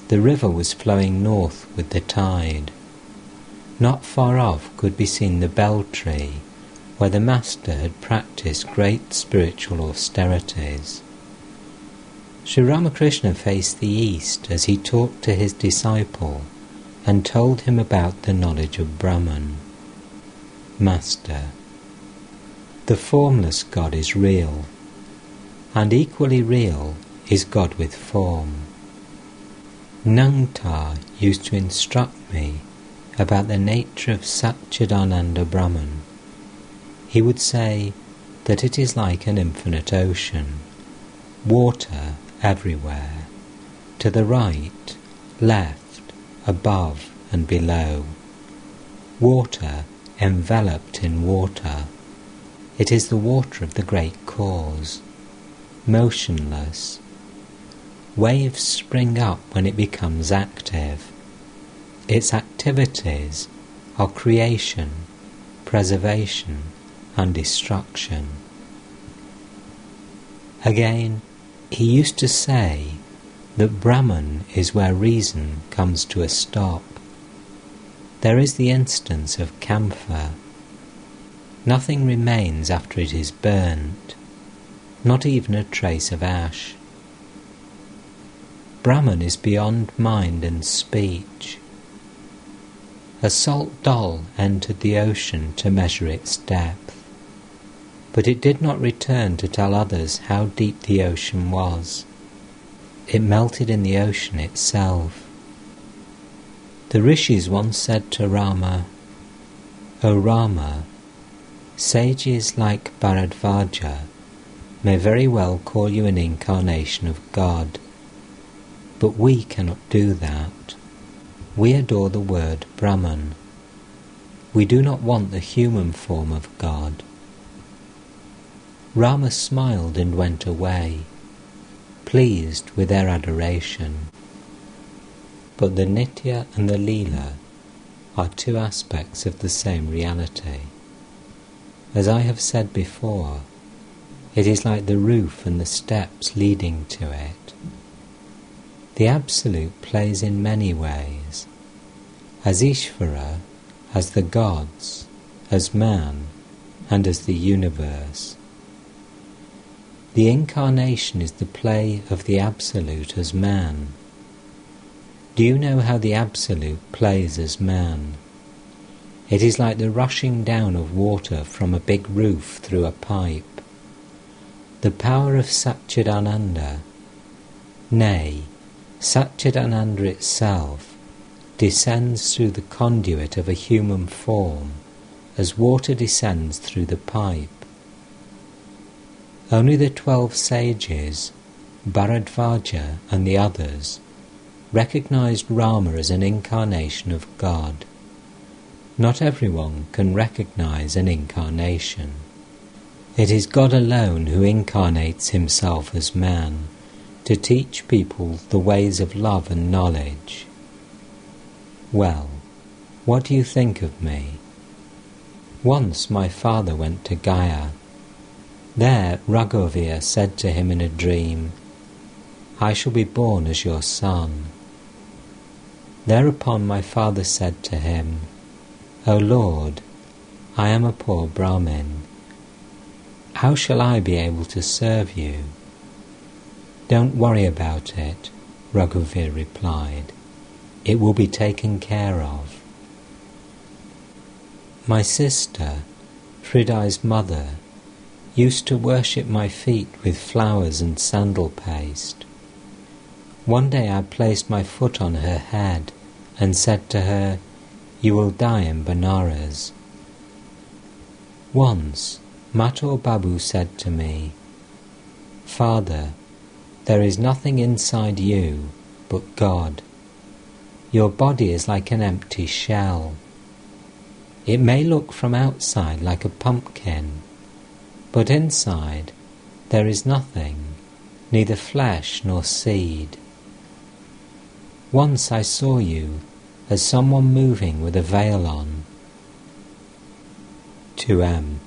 The river was flowing north with the tide. Not far off could be seen the bell tree, where the Master had practiced great spiritual austerities. Sri Ramakrishna faced the east as he talked to his disciple and told him about the knowledge of Brahman. Master: "The formless God is real, and equally real is God with form." Nangtar used to instruct me about the nature of Satchidananda Brahman. He would say that it is like an infinite ocean, water everywhere, to the right, left, above and below. Water enveloped in water. It is the water of the great cause, motionless. Waves spring up when it becomes active. Its activities are creation, preservation and destruction. Again, he used to say that Brahman is where reason comes to a stop. There is the instance of camphor. Nothing remains after it is burnt, not even a trace of ash. Brahman is beyond mind and speech. A salt doll entered the ocean to measure its depth, but it did not return to tell others how deep the ocean was. It melted in the ocean itself. The rishis once said to Rama, "O Rama, sages like Bharadvaja may very well call you an incarnation of God, but we cannot do that. We adore the word Brahman. We do not want the human form of God." Rama smiled and went away, pleased with their adoration. But the Nitya and the Leela are two aspects of the same reality. As I have said before, it is like the roof and the steps leading to it. The Absolute plays in many ways, as Ishvara, as the gods, as man, and as the universe. The incarnation is the play of the Absolute as man. Do you know how the Absolute plays as man? It is like the rushing down of water from a big roof through a pipe. The power of Satchidananda, nay, Satchidananda itself, descends through the conduit of a human form as water descends through the pipe. Only the 12 sages, Bharadvaja and the others recognized Rama as an incarnation of God. Not everyone can recognize an incarnation. It is God alone who incarnates himself as man to teach people the ways of love and knowledge. Well, what do you think of me? Once my father went to Gaya. There Raghavir said to him in a dream, "I shall be born as your son." Thereupon my father said to him, "O Lord, I am a poor Brahmin. How shall I be able to serve you?" "Don't worry about it," Raghavir replied. "It will be taken care of." My sister, Hriday's mother, used to worship my feet with flowers and sandal paste. One day I placed my foot on her head and said to her, "You will die in Benares." Once, Mathur Babu said to me, "Father, there is nothing inside you but God. Your body is like an empty shell. It may look from outside like a pumpkin, but inside there is nothing, neither flesh nor seed. Once I saw you as someone moving with a veil on." 2M.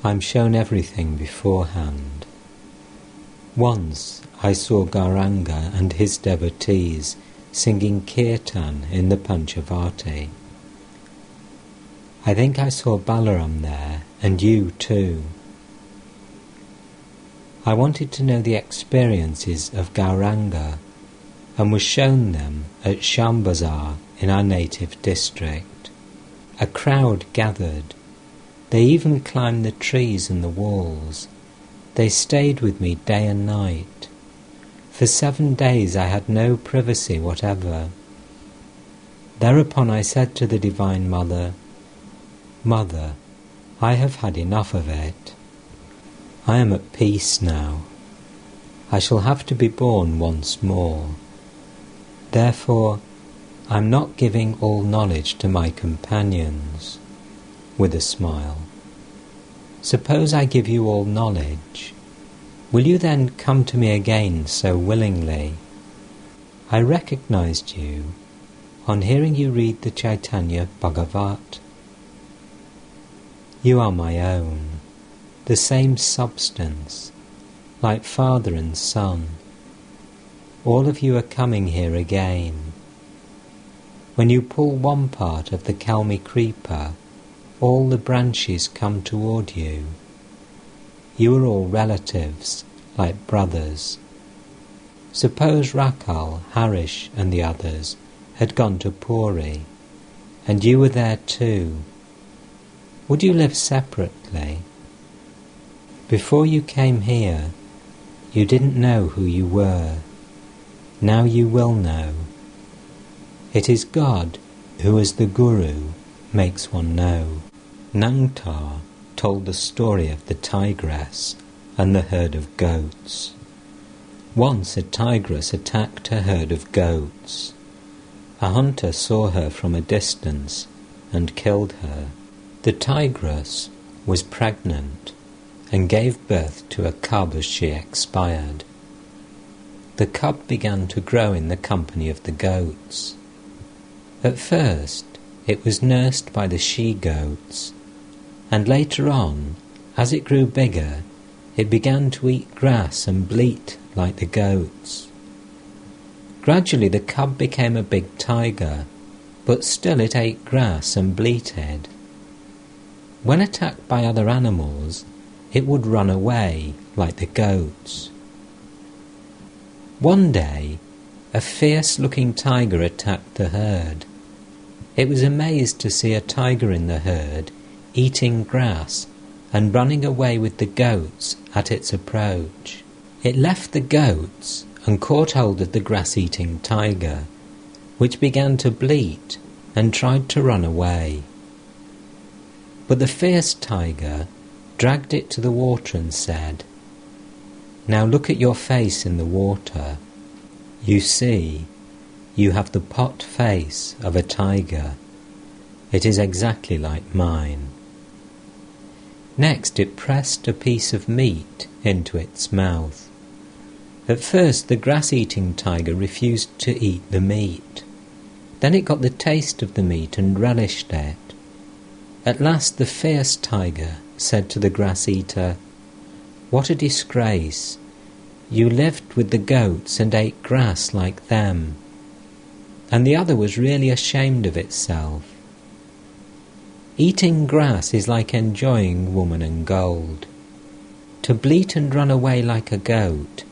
I'm shown everything beforehand. Once I saw Gauranga and his devotees singing kirtan in the Panchavati. I think I saw Balaram there, and you too. I wanted to know the experiences of Gauranga, and was shown them at Shambazar in our native district. A crowd gathered. They even climbed the trees and the walls. They stayed with me day and night. For 7 days I had no privacy whatever. Thereupon I said to the Divine Mother, "Mother, I have had enough of it. I am at peace now. I shall have to be born once more. Therefore, I am not giving all knowledge to my companions." With a smile. "Suppose I give you all knowledge. Will you then come to me again so willingly? I recognized you on hearing you read the Chaitanya Bhagavat. You are my own, the same substance, like father and son. All of you are coming here again. When you pull one part of the Kalmi creeper, all the branches come toward you. You are all relatives, like brothers. Suppose Rakal, Harish and the others had gone to Puri, and you were there too. Would you live separately? Before you came here, you didn't know who you were. Now you will know. It is God who, as the Guru, makes one know. Nangtar told the story of the tigress and the herd of goats. Once a tigress attacked a herd of goats. A hunter saw her from a distance and killed her. The tigress was pregnant and gave birth to a cub as she expired. The cub began to grow in the company of the goats. At first it was nursed by the she-goats, and later on, as it grew bigger, it began to eat grass and bleat like the goats. Gradually the cub became a big tiger, but still it ate grass and bleated. When attacked by other animals, it would run away like the goats. One day, a fierce-looking tiger attacked the herd. It was amazed to see a tiger in the herd, eating grass and running away with the goats at its approach. It left the goats and caught hold of the grass-eating tiger, which began to bleat and tried to run away. But the fierce tiger dragged it to the water and said, Now look at your face in the water. You see, you have the pot face of a tiger. It is exactly like mine. Next it pressed a piece of meat into its mouth. At first the grass-eating tiger refused to eat the meat. Then it got the taste of the meat and relished it. At last the fierce tiger said to the grass-eater, "What a disgrace! You lived with the goats and ate grass like them." And the other was really ashamed of itself. Eating grass is like enjoying woman and gold. To bleat and run away like a goat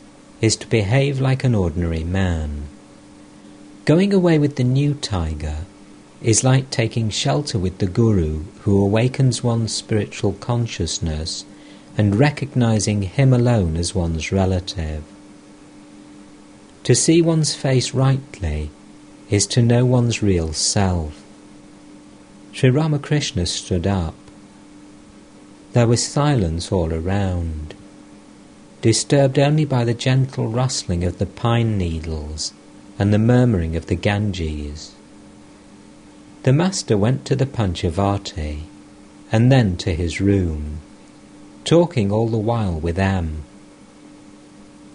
is to behave like an ordinary man. Going away with the new tiger is like taking shelter with the guru who awakens one's spiritual consciousness and recognizing him alone as one's relative. To see one's face rightly is to know one's real self. Sri Ramakrishna stood up. There was silence all around, disturbed only by the gentle rustling of the pine needles and the murmuring of the Ganges. The master went to the Panchavarti and then to his room, talking all the while with M.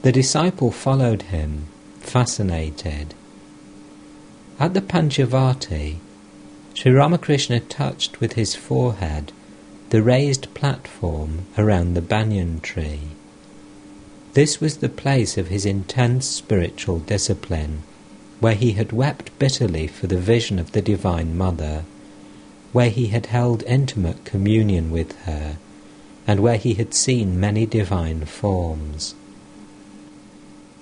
The disciple followed him, fascinated. At the Panchavarti, Sri Ramakrishna touched with his forehead the raised platform around the banyan tree. This was the place of his intense spiritual discipline, where he had wept bitterly for the vision of the Divine Mother, where he had held intimate communion with her, and where he had seen many divine forms.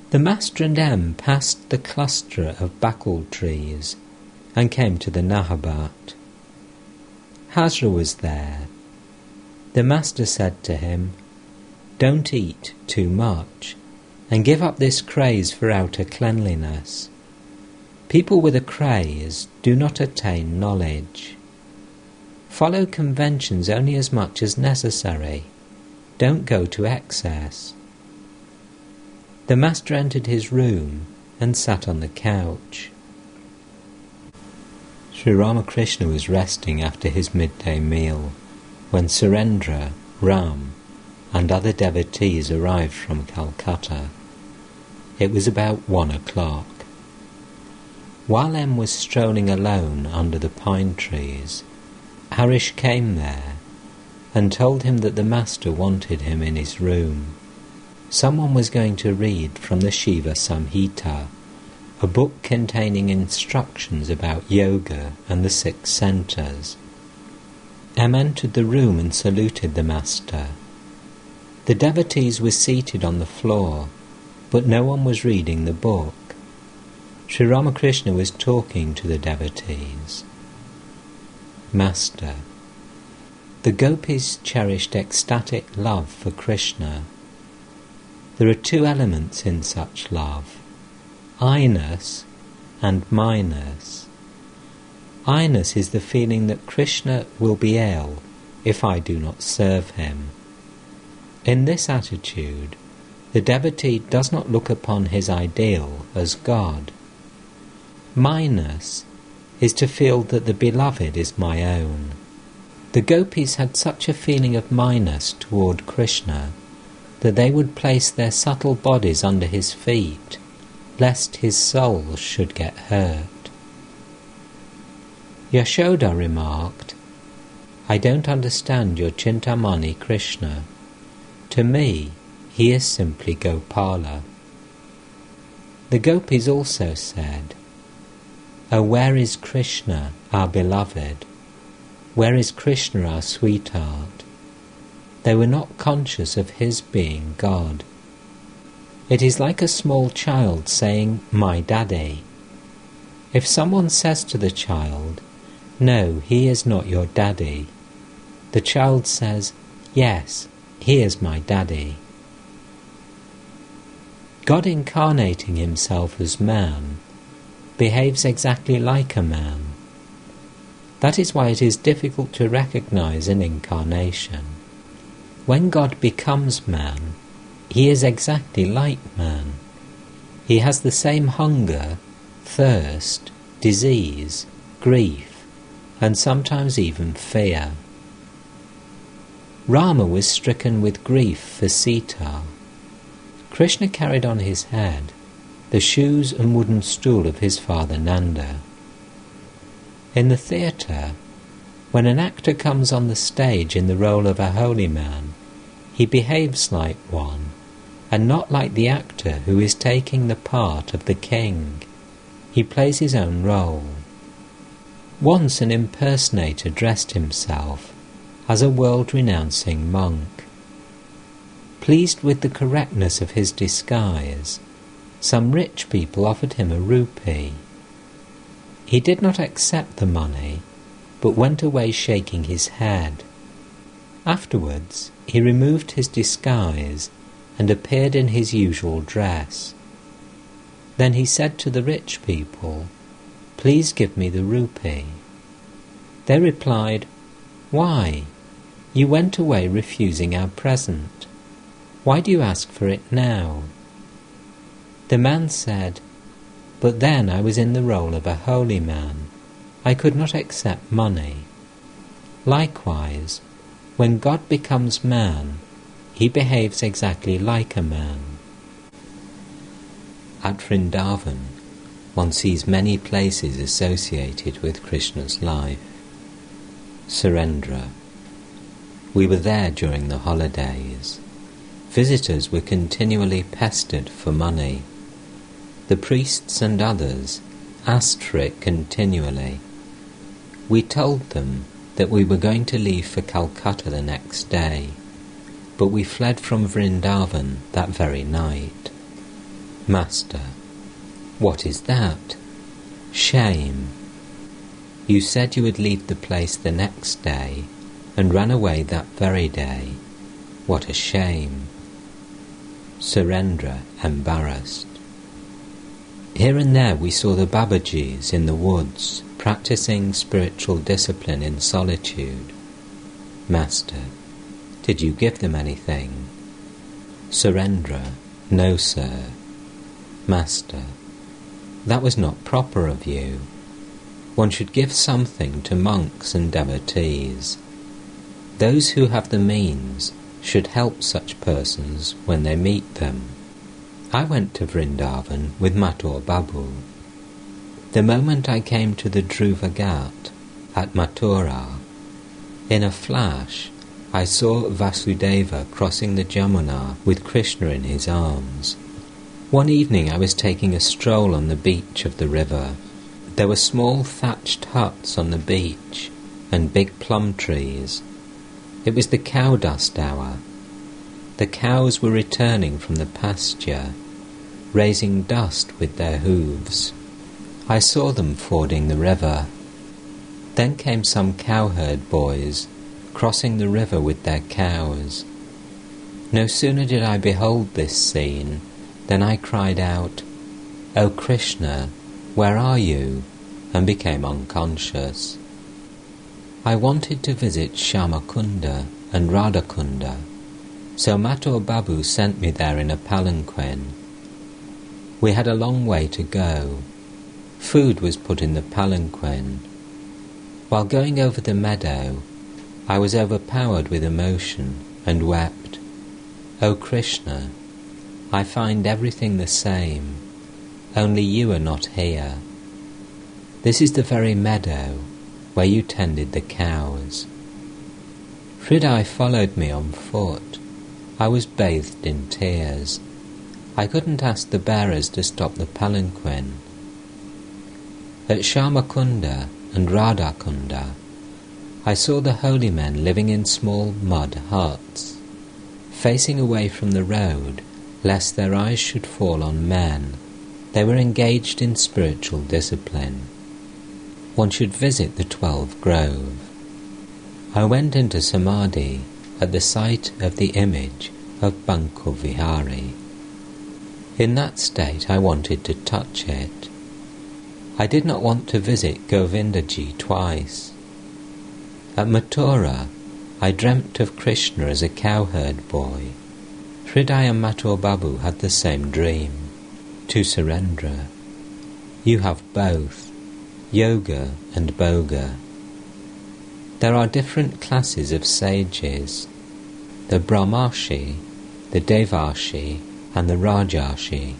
The Master and M passed the cluster of bakul trees and came to the Nahabat. Hazra was there. The Master said to him, "Don't eat too much, and give up this craze for outer cleanliness. People with a craze do not attain knowledge. Follow conventions only as much as necessary. Don't go to excess." The Master entered his room and sat on the couch. Sri Ramakrishna was resting after his midday meal when Surendra, Ram, and other devotees arrived from Calcutta. It was about 1 o'clock. While M was strolling alone under the pine trees, Harish came there and told him that the Master wanted him in his room. Someone was going to read from the Shiva Samhita, a book containing instructions about yoga and the 6 centres. M entered the room and saluted the Master. The devotees were seated on the floor, but no one was reading the book. Sri Ramakrishna was talking to the devotees. Master, the gopis cherished ecstatic love for Krishna. There are 2 elements in such love, I-ness and my-ness. I-ness is the feeling that Krishna will be ill if I do not serve him. In this attitude, the devotee does not look upon his ideal as God. My-ness is to feel that the beloved is my own. The gopis had such a feeling of my-ness toward Krishna that they would place their subtle bodies under his feet, lest his soul should get hurt. Yashoda remarked, "I don't understand your Chintamani Krishna. To me, he is simply Gopala." The gopis also said, "Oh, where is Krishna, our beloved? Where is Krishna, our sweetheart?" They were not conscious of his being God. It is like a small child saying, "My daddy." If someone says to the child, "No, he is not your daddy," the child says, "Yes, he is my daddy." God incarnating himself as man behaves exactly like a man. That is why it is difficult to recognize an incarnation. When God becomes man, He is exactly like man. He has the same hunger, thirst, disease, grief, and sometimes even fear. Rama was stricken with grief for Sita. Krishna carried on his head the shoes and wooden stool of his father Nanda. In the theatre, when an actor comes on the stage in the role of a holy man, he behaves like one, and not like the actor who is taking the part of the king. He plays his own role. Once an impersonator dressed himself as a world-renouncing monk. Pleased with the correctness of his disguise, some rich people offered him a rupee. He did not accept the money, but went away shaking his head. Afterwards, he removed his disguise and appeared in his usual dress. Then he said to the rich people, "Please give me the rupee." They replied, "Why? You went away refusing our present. Why do you ask for it now?" The man said, "But then I was in the role of a holy man. I could not accept money. Likewise, when God becomes man, he behaves exactly like a man." At Vrindavan, one sees many places associated with Krishna's life. Surendra. We were there during the holidays. Visitors were continually pestered for money. The priests and others asked for it continually. We told them that we were going to leave for Calcutta the next day, but we fled from Vrindavan that very night. Master. What is that? Shame. You said you would leave the place the next day and ran away that very day. What a shame. Surendra, embarrassed. Here and there we saw the Babajis in the woods, practicing spiritual discipline in solitude. Master. Did you give them anything? Surendra. No, sir. Master. That was not proper of you. One should give something to monks and devotees. Those who have the means should help such persons when they meet them. I went to Vrindavan with Mathur Babu. The moment I came to the Dhruva Ghat at Mathura, in a flash I saw Vasudeva crossing the Jamuna with Krishna in his arms. One evening I was taking a stroll on the beach of the river. There were small thatched huts on the beach and big plum trees. It was the cow dust hour. The cows were returning from the pasture, raising dust with their hooves. I saw them fording the river. Then came some cowherd boys, crossing the river with their cows. No sooner did I behold this scene than I cried out, "O Krishna, where are you?" and became unconscious. I wanted to visit Shyamakunda and Radhakunda, so Mathur Babu sent me there in a palanquin. We had a long way to go. Food was put in the palanquin. While going over the meadow, I was overpowered with emotion and wept. "O Krishna, I find everything the same, only you are not here. This is the very meadow where you tended the cows." Hridai followed me on foot. I was bathed in tears. I couldn't ask the bearers to stop the palanquin. At Shyamakunda and Radhakunda, I saw the holy men living in small mud huts, facing away from the road, lest their eyes should fall on men. They were engaged in spiritual discipline. One should visit the 12 Grove. I went into Samadhi at the sight of the image of Banko Vihari. In that state I wanted to touch it. I did not want to visit Govindaji twice. At Mathura, I dreamt of Krishna as a cowherd boy. Hridaya Mathur Babu had the same dream. To Surendra, you have both, yoga and bhoga. There are different classes of sages, the Brahmarshi, the Devarshi and the Rajarshi.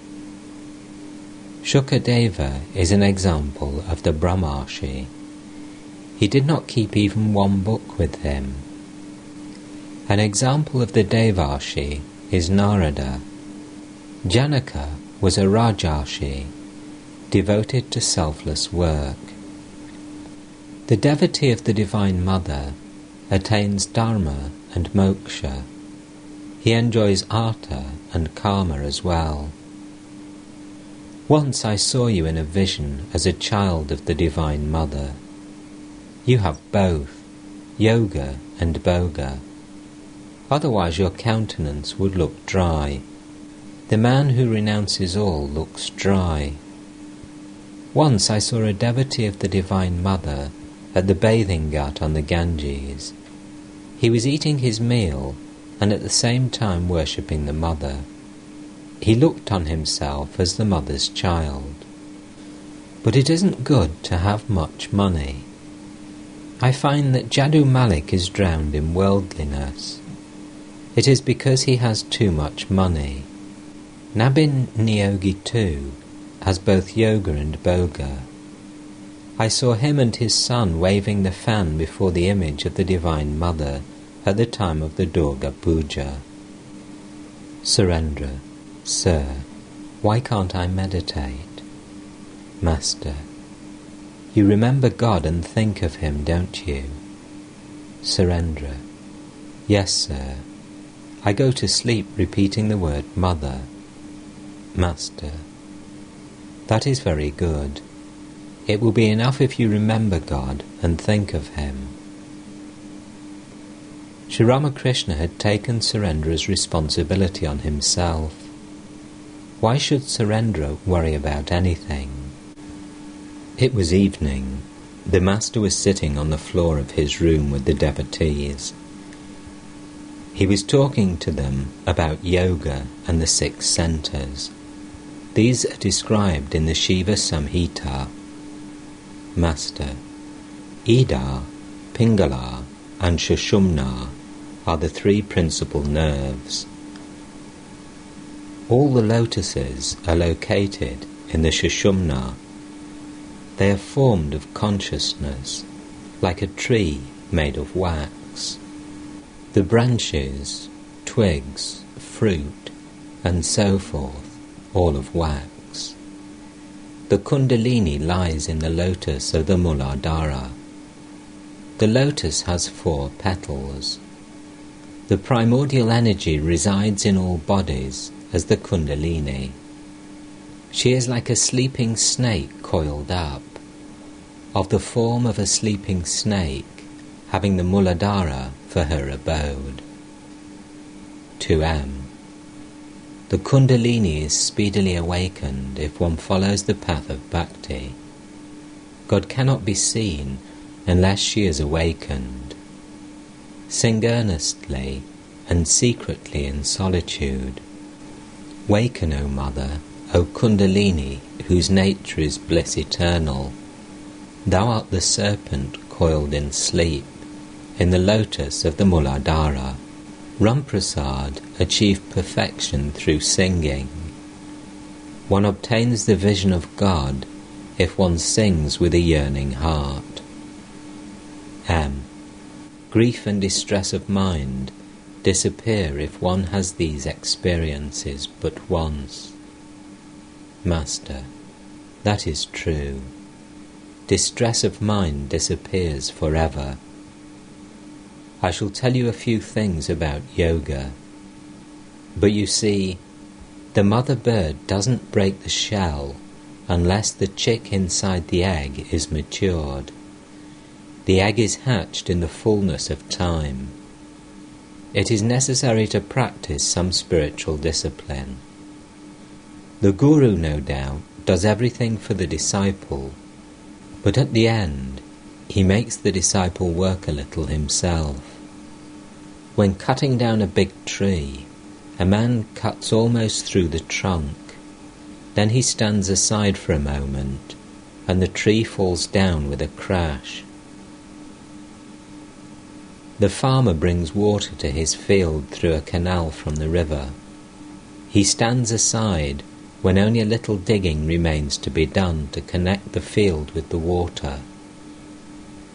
Shukadeva is an example of the Brahmarshi. He did not keep even one book with him. An example of the Devarshi is Narada. Janaka was a Rajarshi, devoted to selfless work. The devotee of the Divine Mother attains dharma and moksha. He enjoys artha and karma as well. Once I saw you in a vision as a child of the Divine Mother. You have both, yoga and bhoga. Otherwise your countenance would look dry. The man who renounces all looks dry. Once I saw a devotee of the Divine Mother at the bathing ghat on the Ganges. He was eating his meal and at the same time worshipping the Mother. He looked on himself as the Mother's child. But it isn't good to have much money. I find that Jadu Malik is drowned in worldliness. It is because he has too much money. Nabin Niyogi too has both yoga and bhoga. I saw him and his son waving the fan before the image of the Divine Mother at the time of the Durga Puja. Surendra, Sir, why can't I meditate? Master, you remember God and think of Him, don't you? Surendra, yes, sir. I go to sleep repeating the word Mother. Master, that is very good. It will be enough if you remember God and think of Him. Sri Ramakrishna had taken Surendra's responsibility on himself. Why should Surendra worry about anything? It was evening. The Master was sitting on the floor of his room with the devotees. He was talking to them about yoga and the 6 centres. These are described in the Shiva Samhita. Master, Ida, Pingala and Shushumna are the 3 principal nerves. All the lotuses are located in the Shushumna. They are formed of consciousness, like a tree made of wax. The branches, twigs, fruit, and so forth, all of wax. The Kundalini lies in the lotus of the Muladhara. The lotus has 4 petals. The primordial energy resides in all bodies as the Kundalini. She is like a sleeping snake coiled up, of the form of a sleeping snake, having the Muladhara for her abode. 2m. The Kundalini is speedily awakened if one follows the path of bhakti. God cannot be seen unless she is awakened. Sing earnestly and secretly in solitude. Waken, O Mother, O Kundalini, whose nature is bliss eternal. Thou art the serpent coiled in sleep, in the lotus of the Muladhara. Ramprasad achieved perfection through singing. One obtains the vision of God if one sings with a yearning heart. M. Grief and distress of mind disappear if one has these experiences but once. Master, that is true. Distress of mind disappears forever. I shall tell you a few things about yoga. But you see, the mother bird doesn't break the shell unless the chick inside the egg is matured. The egg is hatched in the fullness of time. It is necessary to practice some spiritual discipline. The guru, no doubt, does everything for the disciple, but at the end, he makes the disciple work a little himself. When cutting down a big tree, A man cuts almost through the trunk. Then he stands aside for a moment, and the tree falls down with a crash. The farmer brings water to his field through a canal from the river. He stands aside when only a little digging remains to be done to connect the field with the water.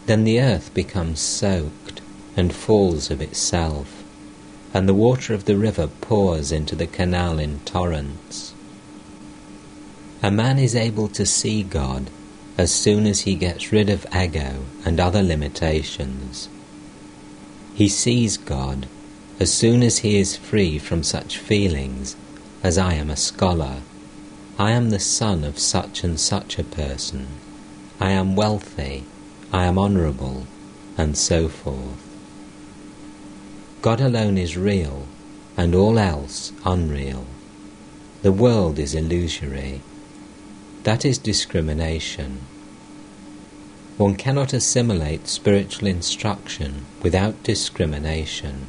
Then the earth becomes soaked and falls of itself, and the water of the river pours into the canal in torrents. A man is able to see God as soon as he gets rid of ego and other limitations. He sees God as soon as he is free from such feelings as I am a scholar, I am the son of such and such a person, I am wealthy, I am honourable, and so forth. God alone is real, and all else unreal. The world is illusory. That is discrimination. One cannot assimilate spiritual instruction without discrimination.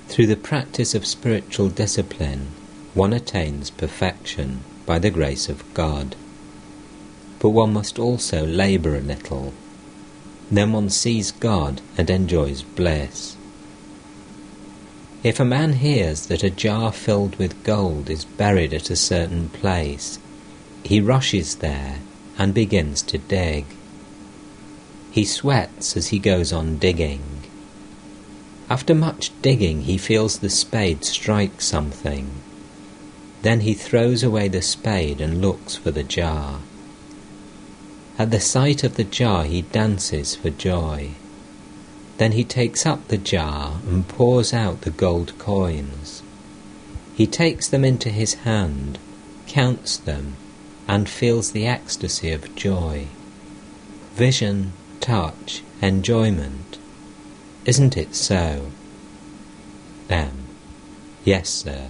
Through the practice of spiritual discipline, one attains perfection by the grace of God. But one must also labour a little. Then one sees God and enjoys bliss. If a man hears that a jar filled with gold is buried at a certain place, he rushes there and begins to dig. He sweats as he goes on digging. After much digging, he feels the spade strike something. Then he throws away the spade and looks for the jar. At the sight of the jar, he dances for joy. Then he takes up the jar and pours out the gold coins. He takes them into his hand, counts them, and feels the ecstasy of joy. Vision, touch, enjoyment. Isn't it so? M. Yes, sir.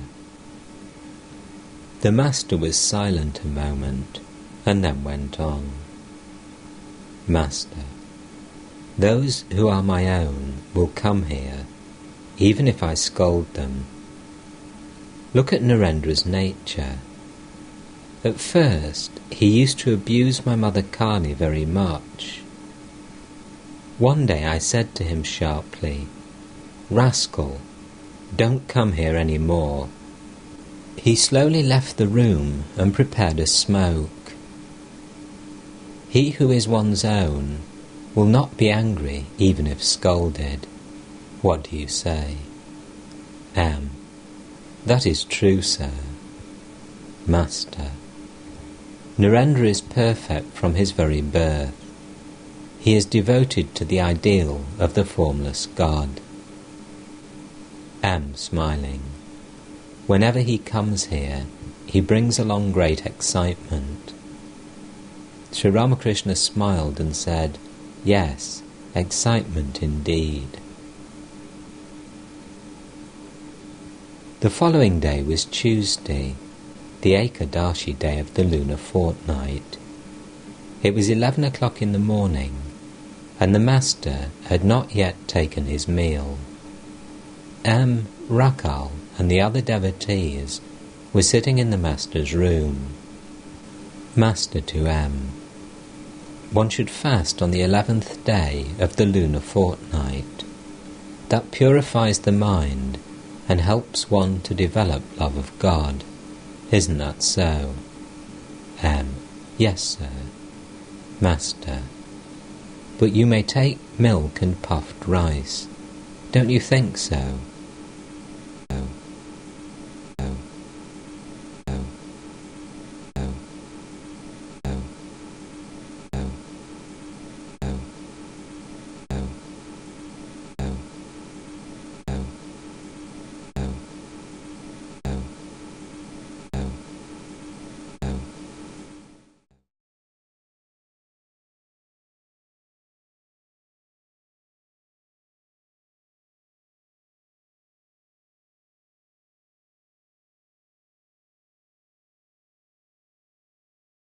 The master was silent a moment, and then went on. Master, those who are my own will come here, even if I scold them. Look at Narendra's nature. At first, he used to abuse my mother Kali very much. One day I said to him sharply, "Rascal, don't come here any more." He slowly left the room and prepared a smoke. He who is one's own will not be angry even if scolded. What do you say? M. That is true, sir. Master, Narendra is perfect from his very birth. He is devoted to the ideal of the formless God. M. Smiling. Whenever he comes here, he brings along great excitement. Sri Ramakrishna smiled and said, "Yes, excitement indeed." The following day was Tuesday, the Ekadashi day of the lunar fortnight. It was 11 o'clock in the morning, and the master had not yet taken his meal. M. Rakal and the other devotees were sitting in the master's room. Master to M. One should fast on the 11th day of the lunar fortnight. That purifies the mind and helps one to develop love of God. Isn't that so? M. Yes, sir. Master, but you may take milk and puffed rice. Don't you think so?